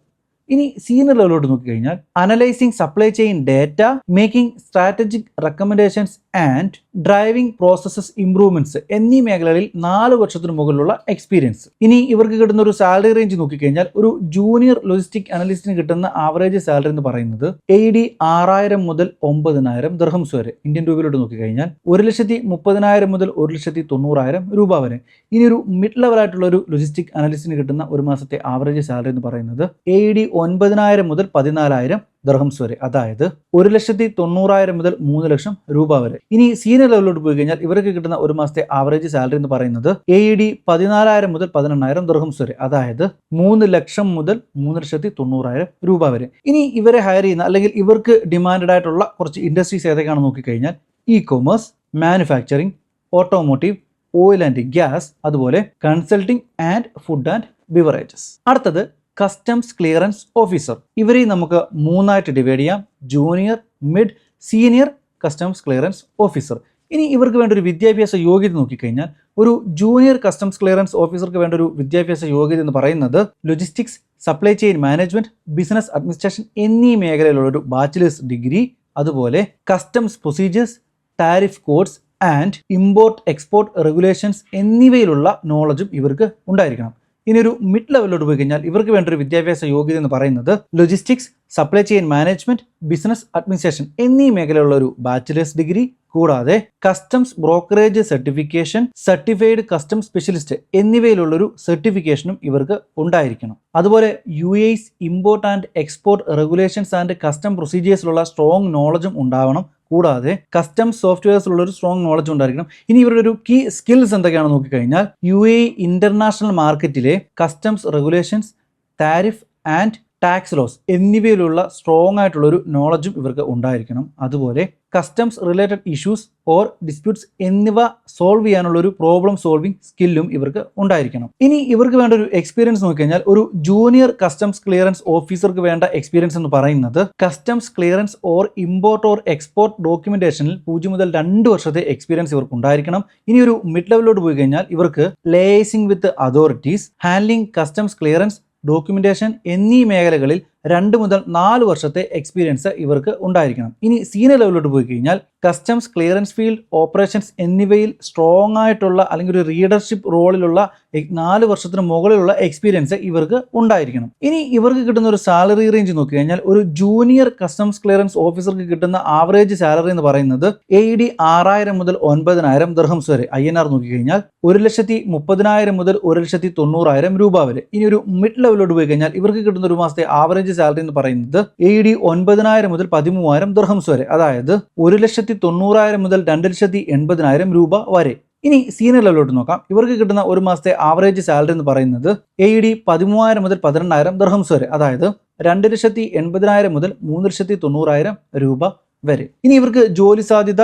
ഇനി സീനിയർ ലെവലിലോട്ട് നോക്കിക്കഴിഞ്ഞാൽ analysing supply chain data, making strategic recommendations and driving processes improvements എന്നീ മേഖലകളിൽ 4 വർഷത്തിന് മുകളിലുള്ള എക്സ്പീരിയൻസ്. ഇനി ഇവർക്ക് കിട്ടുന്ന ഒരു സാലറി റേഞ്ച് നോക്കിക്കഴിഞ്ഞാൽ ഒരു ജൂനിയർ ലോജിസ്റ്റിക് അനലിസ്റ്റിന് കിട്ടുന്ന ആവറേജ് സാലറി എന്ന് പറയുന്നത് AED 6,000 മുതൽ 9,000 ദിർഹംസ് വരെ. ഇന്ത്യൻ രൂപയിലോട്ട് നോക്കിക്കഴിഞ്ഞാൽ 1,30,000 മുതൽ 1,90,000 രൂപ വരെ. ഇനി ഒരു മിഡ് ലെവൽ ആയിട്ടുള്ള ഒരു ലോജിസ്റ്റിക് അനലിസ്റ്റിന് കിട്ടുന്ന ഒരു മാസത്തെ ആവറേജ് സാലറി എന്ന് പറയുന്നത് AED 9,000 മുതൽ 14,000 ദിർഹംസ് വരെ, അതായത് 1,90,000 മുതൽ 3,00,000 രൂപ വരെ. ഇനി സീനിയർ ലെവലിലോട്ട് പോയി കഴിഞ്ഞാൽ ഇവർക്ക് കിട്ടുന്ന ഒരു മാസത്തെ ആവറേജ് സാലറി എന്ന് പറയുന്നത് AED 14,000 മുതൽ 18,000 ദിർഹംസ് വരെ, അതായത് 3,00,000 മുതൽ 3,90,000 രൂപ വരെ. ഇനി ഇവരെ ഹയർ ചെയ്യുന്ന അല്ലെങ്കിൽ ഇവർക്ക് ഡിമാൻഡഡ് ആയിട്ടുള്ള കുറച്ച് ഇൻഡസ്ട്രീസ് ഏതൊക്കെയാണെന്ന് നോക്കിക്കഴിഞ്ഞാൽ ecommerce, manufacturing, automotive, oil and gas, അതുപോലെ consulting and food and beverages. അടുത്തത് കസ്റ്റംസ് ക്ലിയറൻസ് ഓഫീസർ. ഇവരെ നമുക്ക് 3ആയിട്ട് ഡിവൈഡ് ചെയ്യാം: junior, mid, senior customs clearance officer. ഇനി ഇവർക്ക് വേണ്ട ഒരു വിദ്യാഭ്യാസ യോഗ്യത നോക്കിക്കഴിഞ്ഞാൽ ഒരു ജൂനിയർ കസ്റ്റംസ് ക്ലിയറൻസ് ഓഫീസർക്ക് വേണ്ട ഒരു വിദ്യാഭ്യാസ യോഗ്യത എന്ന് പറയുന്നത് logistics, supply chain management, business administration എന്നീ മേഖലയിലുള്ള ഒരു ബാച്ചിലേഴ്സ് ഡിഗ്രി, അതുപോലെ customs procedures, tariff codes and import export regulations എന്നിവയിലുള്ള നോളജും ഇവർക്ക് ഉണ്ടായിരിക്കണം. ഇനി ഒരു മിഡ് ലെവലിലോട്ട് പോയി കഴിഞ്ഞാൽ ഇവർക്ക് വേണ്ട ഒരു വിദ്യാഭ്യാസ യോഗ്യത എന്ന് പറയുന്നത് logistics, supply chain management, business administration എന്നീ മേഖലയുള്ള ഒരു ബാച്ചിലേഴ്സ് ഡിഗ്രി, കൂടാതെ customs brokerage certification, certified customs specialist എന്നിവയിലുള്ള ഒരു സർട്ടിഫിക്കേഷനും ഇവർക്ക് ഉണ്ടായിരിക്കണം. അതുപോലെ UAE's import and export regulations and custom പ്രൊസീജിയേഴ്സിലുള്ള സ്ട്രോങ് നോളജും ഉണ്ടാവണം. കൂടാതെ കസ്റ്റംസ് സോഫ്റ്റ്വെയർസിലുള്ള ഒരു സ്ട്രോങ് നോളജ് ഉണ്ടായിരിക്കണം. ഇനി ഇവരുടെ ഒരു കീ സ്കിൽസ് എന്തൊക്കെയാണെന്ന് നോക്കിക്കഴിഞ്ഞാൽ UAE ഇന്റർനാഷണൽ മാർക്കറ്റിലെ customs regulations, tariff and tax laws എന്നിവയിലുള്ള സ്ട്രോങ് ആയിട്ടുള്ള ഒരു നോളജും ഇവർക്ക് ഉണ്ടായിരിക്കണം. അതുപോലെ customs related issues or disputes എന്നിവ സോൾവ് ചെയ്യാനുള്ള ഒരു പ്രോബ്ലം സോൾവിംഗ് സ്കില്ലും ഇവർക്ക് ഉണ്ടായിരിക്കണം. ഇനി ഇവർക്ക് വേണ്ട ഒരു എക്സ്പീരിയൻസ് നോക്കിക്കഴിഞ്ഞാൽ ഒരു ജൂനിയർ കസ്റ്റംസ് ക്ലിയറൻസ് ഓഫീസർക്ക് വേണ്ട എക്സ്പീരിയൻസ് എന്ന് പറയുന്നത് customs clearance or import or export ഡോക്യുമെന്റേഷനിൽ 0 മുതൽ 2 വർഷത്തെ എക്സ്പീരിയൻസ് ഇവർക്ക് ഉണ്ടായിരിക്കണം. ഇനി ഒരു മിഡ് ലെവലിലോട്ട് പോയി കഴിഞ്ഞാൽ ഇവർക്ക് liaising with authorities, handling customs clearance, documentation എന്നീ മേഖലകളിൽ 2 മുതൽ 4 വർഷത്തെ എക്സ്പീരിയൻസ് ഇവർക്ക് ഉണ്ടായിരിക്കണം. ഇനി സീനിയർ ലെവലിലോട്ട് പോയി കഴിഞ്ഞാൽ കസ്റ്റംസ് ക്ലിയറൻസ് ഫീൽഡ് ഓപ്പറേഷൻസ് എന്നിവയിൽ സ്ട്രോങ് ആയിട്ടുള്ള അല്ലെങ്കിൽ ഒരു ലീഡർഷിപ്പ് റോളിലുള്ള 4 വർഷത്തിന് മുകളിലുള്ള എക്സ്പീരിയൻസ് ഇവർക്ക് ഉണ്ടായിരിക്കണം. ഇനി ഇവർക്ക് കിട്ടുന്ന ഒരു സാലറി റേഞ്ച് നോക്കി കഴിഞ്ഞാൽ ഒരു ജൂനിയർ കസ്റ്റംസ് ക്ലിയറൻസ് ഓഫീസർക്ക് കിട്ടുന്ന ആവറേജ് സാലറി എന്ന് പറയുന്നത് AED 6000 മുതൽ 9000 ദിർഹംസ് വരെ, INR നോക്കിക്കഴിഞ്ഞാൽ 1,30,000 മുതൽ 1,90,000 രൂപ വരെ. ഇനി ഒരു മിഡ് ലെവലിലോട്ട് പോയി കഴിഞ്ഞാൽ ഇവർക്ക് കിട്ടുന്ന ഒരു മാസത്തെ ആവറേജ് സാലറി എന്ന് പറയുന്നത് AED 9,000 മുതൽ 13,000 ദിർഹംസ് വരെ, അതായത് 1,90,000 മുതൽ 2,80,000 രൂപ വരെ. ഇനി സീനിയർ ലെവലിലോട്ട് നോക്കാം. ഇവർക്ക് കിട്ടുന്ന ഒരു മാസത്തെ ആവറേജ് സാലറി എന്ന് പറയുന്നത് AED 13,000 മുതൽ 12,000 ദിർഹംസ് വരെ, അതായത് 2,80,000 മുതൽ 3,90,000 രൂപ വരെ. ഇനി ഇവർക്ക് ജോലി സാധ്യത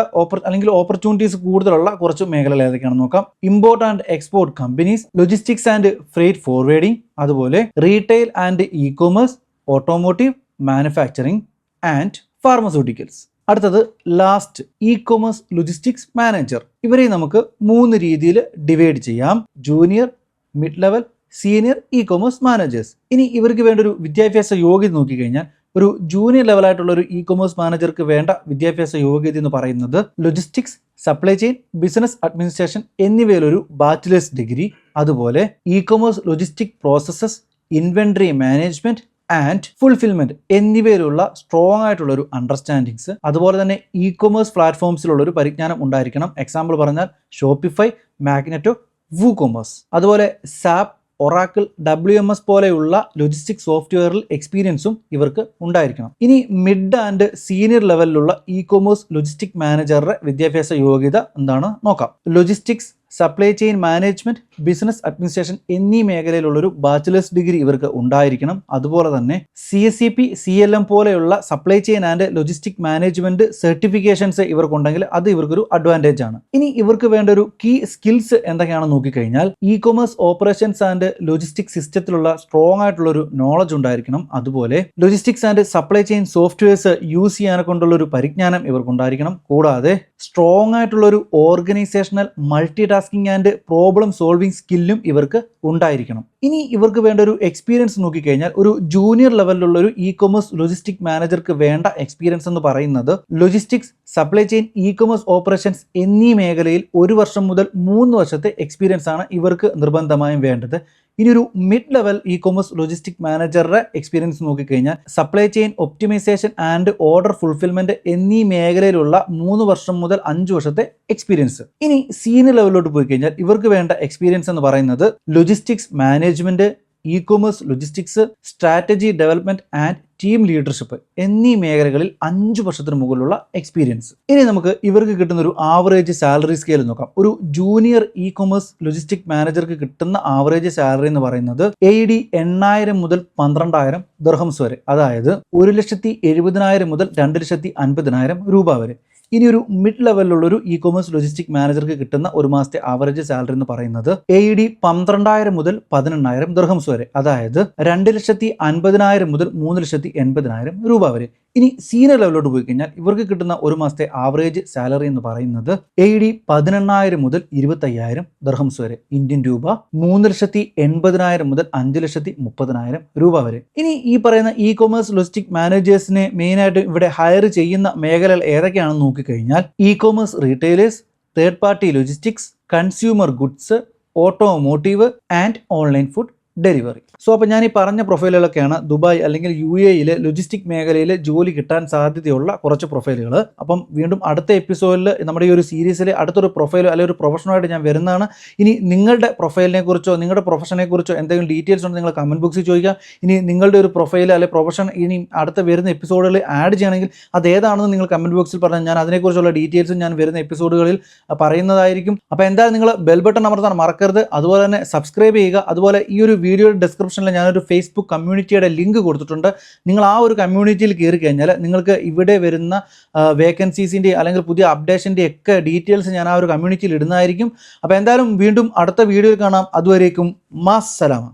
അല്ലെങ്കിൽ ഓപ്പർച്യൂണിറ്റീസ് കൂടുതലുള്ള കുറച്ച് മേഖലകൾ ഏതൊക്കെയാണെന്ന് നോക്കാം. Import and export companies, logistics and freight forwarding, അതുപോലെ retail and ecommerce, automotive, manufacturing and pharmaceuticals. അടുത്തത് last ecommerce logistics manager. ഇവരെ നമുക്ക് 3 രീതിയിൽ ഡിവൈഡ് ചെയ്യാം: junior, mid level, senior ecommerce managers. ഇനി ഇവർക്ക് വേണ്ട ഒരു വിദ്യാഭ്യാസ യോഗ്യത നോക്കിക്കഴിഞ്ഞാൽ ഒരു ജൂനിയർ ലെവലായിട്ടുള്ള ഒരു ഇ കൊമേഴ്സ് മാനേജർക്ക് വേണ്ട വിദ്യാഭ്യാസ യോഗ്യത എന്ന് പറയുന്നത് logistics, supply chain, business administration എന്നിവയിലൊരു ബാച്ചിലേഴ്സ് ഡിഗ്രി, അതുപോലെ E commerce logistic processes, inventory management and fulfilment എന്നിവയിലുള്ള സ്ട്രോങ് ആയിട്ടുള്ള ഒരു അണ്ടർസ്റ്റാൻഡിങ്സ്, അതുപോലെ തന്നെ ഇ കൊമേഴ്സ് പ്ലാറ്റ്ഫോംസിലുള്ള ഒരു പരിജ്ഞാനം ഉണ്ടായിരിക്കണം. എക്സാമ്പിൾ പറഞ്ഞാൽ ഷോപ്പിഫൈ, മാഗ്നെറ്റോ, വൂകൊമേഴ്സ്. അതുപോലെ സാപ്പ്, ഒറാക്കിൾ, WMS പോലെയുള്ള ലോജിസ്റ്റിക് സോഫ്റ്റ്വെയറിൽ എക്സ്പീരിയൻസും ഇവർക്ക് ഉണ്ടായിരിക്കണം. ഇനി മിഡ് ആൻഡ് സീനിയർ ലെവലിലുള്ള ഇ കൊമേഴ്സ് ലോജിസ്റ്റിക് മാനേജറുടെ വിദ്യാഭ്യാസ യോഗ്യത എന്താണ് നോക്കാം. Logistics, supply chain management, business administration എന്നീ മേഖലയിലുള്ള ഒരു ബാച്ചിലേഴ്സ് ഡിഗ്രി ഇവർക്ക് ഉണ്ടായിരിക്കണം. അതുപോലെ തന്നെ CSCP, CLM പോലെയുള്ള supply chain and logistic management certifications ഇവർക്കുണ്ടെങ്കിൽ അത് ഇവർക്കൊരു അഡ്വാൻറ്റേജ് ആണ്. ഇനി ഇവർക്ക് വേണ്ട ഒരു കീ സ്കിൽസ് എന്തൊക്കെയാണെന്ന് നോക്കിക്കഴിഞ്ഞാൽ e commerce operations and logistic സിസ്റ്റത്തിലുള്ള സ്ട്രോങ് ആയിട്ടുള്ള ഒരു നോളജ് ഉണ്ടായിരിക്കണം. അതുപോലെ logistics and supply chain softwares use ചെയ്യാനെ കൊണ്ടുള്ള ഒരു പരിജ്ഞാനം ഇവർക്കുണ്ടായിരിക്കണം. കൂടാതെ സ്ട്രോങ് ആയിട്ടുള്ള ഒരു organisational multi tasking and problem solving സ്കില്ലും ഇവർക്ക് ഉണ്ടായിരിക്കണം. ഇനി ഇവർക്ക് വേണ്ട ഒരു എക്സ്പീരിയൻസ് നോക്കിക്കഴിഞ്ഞാൽ ഒരു ജൂനിയർ ലെവലിലുള്ള ഒരു ഇ കൊമേഴ്സ് ലോജിസ്റ്റിക് മാനേജർക്ക് വേണ്ട എക്സ്പീരിയൻസ് എന്ന് പറയുന്നത് logistics, supply chain, E commerce operations എന്നീ മേഖലയിൽ 1 വർഷം മുതൽ 3 വർഷത്തെ എക്സ്പീരിയൻസ് ആണ് ഇവർക്ക് നിർബന്ധമായും വേണ്ടത്. ഇനി ഒരു mid level e commerce logistic മാനേജറുടെ എക്സ്പീരിയൻസ് നോക്കിക്കഴിഞ്ഞാൽ supply chain optimisation and order fulfilment എന്നീ മേഖലയിലുള്ള 3 വർഷം മുതൽ 5 വർഷത്തെ എക്സ്പീരിയൻസ്. ഇനി സീനിയർ ലെവലിലോട്ട് പോയി കഴിഞ്ഞാൽ ഇവർക്ക് വേണ്ട എക്സ്പീരിയൻസ് എന്ന് പറയുന്നത് logistics management, E commerce logistics, strategy development and team leadership എന്നീ മേഖലകളിൽ 5 വർഷത്തിന് മുകളിലുള്ള എക്സ്പീരിയൻസ്. ഇനി നമുക്ക് ഇവർക്ക് കിട്ടുന്ന ഒരു ആവറേജ് സാലറി സ്കെയിൽ നോക്കാം. ഒരു ജൂനിയർ ഇ കൊമേഴ്സ് ലോജിസ്റ്റിക് മാനേജർക്ക് കിട്ടുന്ന ആവറേജ് സാലറി എന്ന് പറയുന്നത് AED 8,000 മുതൽ 12,000 ദിർഹംസ് വരെ, അതായത് 1,70,000 മുതൽ 2,50,000 രൂപ വരെ. ഇനി ഒരു മിഡ് ലെവലിലുള്ള ഒരു ഇ കൊമേഴ്സ് ലോജിസ്റ്റിക് മാനേജർക്ക് കിട്ടുന്ന ഒരു മാസത്തെ ആവറേജ് സാലറി എന്ന് പറയുന്നത് AED 12,000 മുതൽ 18,000 ദിർഹംസ് വരെ, അതായത് 2,50,000 മുതൽ 3,80,000 രൂപ വരെ. ഇനി സീനിയർ ലെവലിലോട്ട് പോയി കഴിഞ്ഞാൽ ഇവർക്ക് കിട്ടുന്ന ഒരു മാസത്തെ ആവറേജ് സാലറി എന്ന് പറയുന്നത് AED 18,000 മുതൽ 25,000 ദിർഹംസ് വരെ, ഇന്ത്യൻ രൂപ 3,80,000 മുതൽ 5,30,000 രൂപ വരെ. ഇനി ഈ പറയുന്ന ഇ കൊമേഴ്സ് ലോജിസ്റ്റിക് മാനേജേഴ്സിനെ മെയിനായിട്ട് ഇവിടെ ഹയർ ചെയ്യുന്ന മേഖലകൾ ഏതൊക്കെയാണെന്ന് നോക്കിക്കഴിഞ്ഞാൽ e commerce retailers, third party logistics, consumer goods, automotive and online food delivery. So അപ്പോൾ ഞാൻ ഈ പറഞ്ഞ പ്രൊഫൈലുകളൊക്കെയാണ് ദുബായ് അല്ലെങ്കിൽ UAE ലോജിസ്റ്റിക് മേഖലയിൽ ജോലി കിട്ടാൻ സാധ്യതയുള്ള കുറച്ച് പ്രൊഫൈലുകൾ. അപ്പം വീണ്ടും അടുത്ത എപ്പിസോഡിൽ നമ്മുടെ ഈ ഒരു സീരീസിൽ അടുത്തൊരു പ്രൊഫൈലോ അല്ലെങ്കിൽ ഒരു പ്രൊഫഷനുമായിട്ട് ഞാൻ വരുന്നതാണ്. ഇനി നിങ്ങളുടെ പ്രൊഫൈലിനെ കുറിച്ചോ നിങ്ങളുടെ പ്രൊഫഷനെ കുറിച്ചോ എന്തെങ്കിലും ഡീറ്റെയിൽസ് ഉണ്ടെങ്കിൽ നിങ്ങൾ കമൻറ്റ് ബോക്സിൽ ചോദിക്കുക. ഇനി നിങ്ങളുടെ ഒരു പ്രൊഫൈൽ അല്ലെങ്കിൽ പ്രൊഫഷൻ ഇനി അടുത്ത വരുന്ന എപ്പിസോഡുകളിൽ ആഡ് ചെയ്യണമെങ്കിൽ അത് ഏതാണെന്ന് നിങ്ങൾ കമൻറ്റ് ബോക്സിൽ പറഞ്ഞാൽ ഞാൻ അതിനെക്കുറിച്ചുള്ള ഡീറ്റെയിൽസും ഞാൻ വരുന്ന എപ്പിസോഡുകളിൽ പറയുന്നതായിരിക്കും. അപ്പോൾ എന്തായാലും നിങ്ങൾ ബെൽ ബട്ടൺ അമർത്താൻ മറക്കരുത്. അതുപോലെ തന്നെ സബ്സ്ക്രൈബ് ചെയ്യുക. അതുപോലെ ഈ ഒരു വീഡിയോയുടെ ഡിസ്ക്രിപ്ഷനിൽ ഞാനൊരു ഫേസ്ബുക്ക് കമ്മ്യൂണിറ്റിയുടെ ലിങ്ക് കൊടുത്തിട്ടുണ്ട്. നിങ്ങൾ ആ ഒരു കമ്മ്യൂണിറ്റിയിൽ കയറി കഴിഞ്ഞാൽ നിങ്ങൾക്ക് ഇവിടെ വരുന്ന വേക്കൻസീസിൻ്റെ അല്ലെങ്കിൽ പുതിയ അപ്ഡേഷൻ്റെ ഒക്കെ ഡീറ്റെയിൽസ് ഞാൻ ആ ഒരു കമ്മ്യൂണിറ്റിയിൽ ഇടുന്നതായിരിക്കും. അപ്പോൾ എന്തായാലും വീണ്ടും അടുത്ത വീഡിയോയിൽ കാണാം. അതുവരേക്കും മാസ്സലാമ.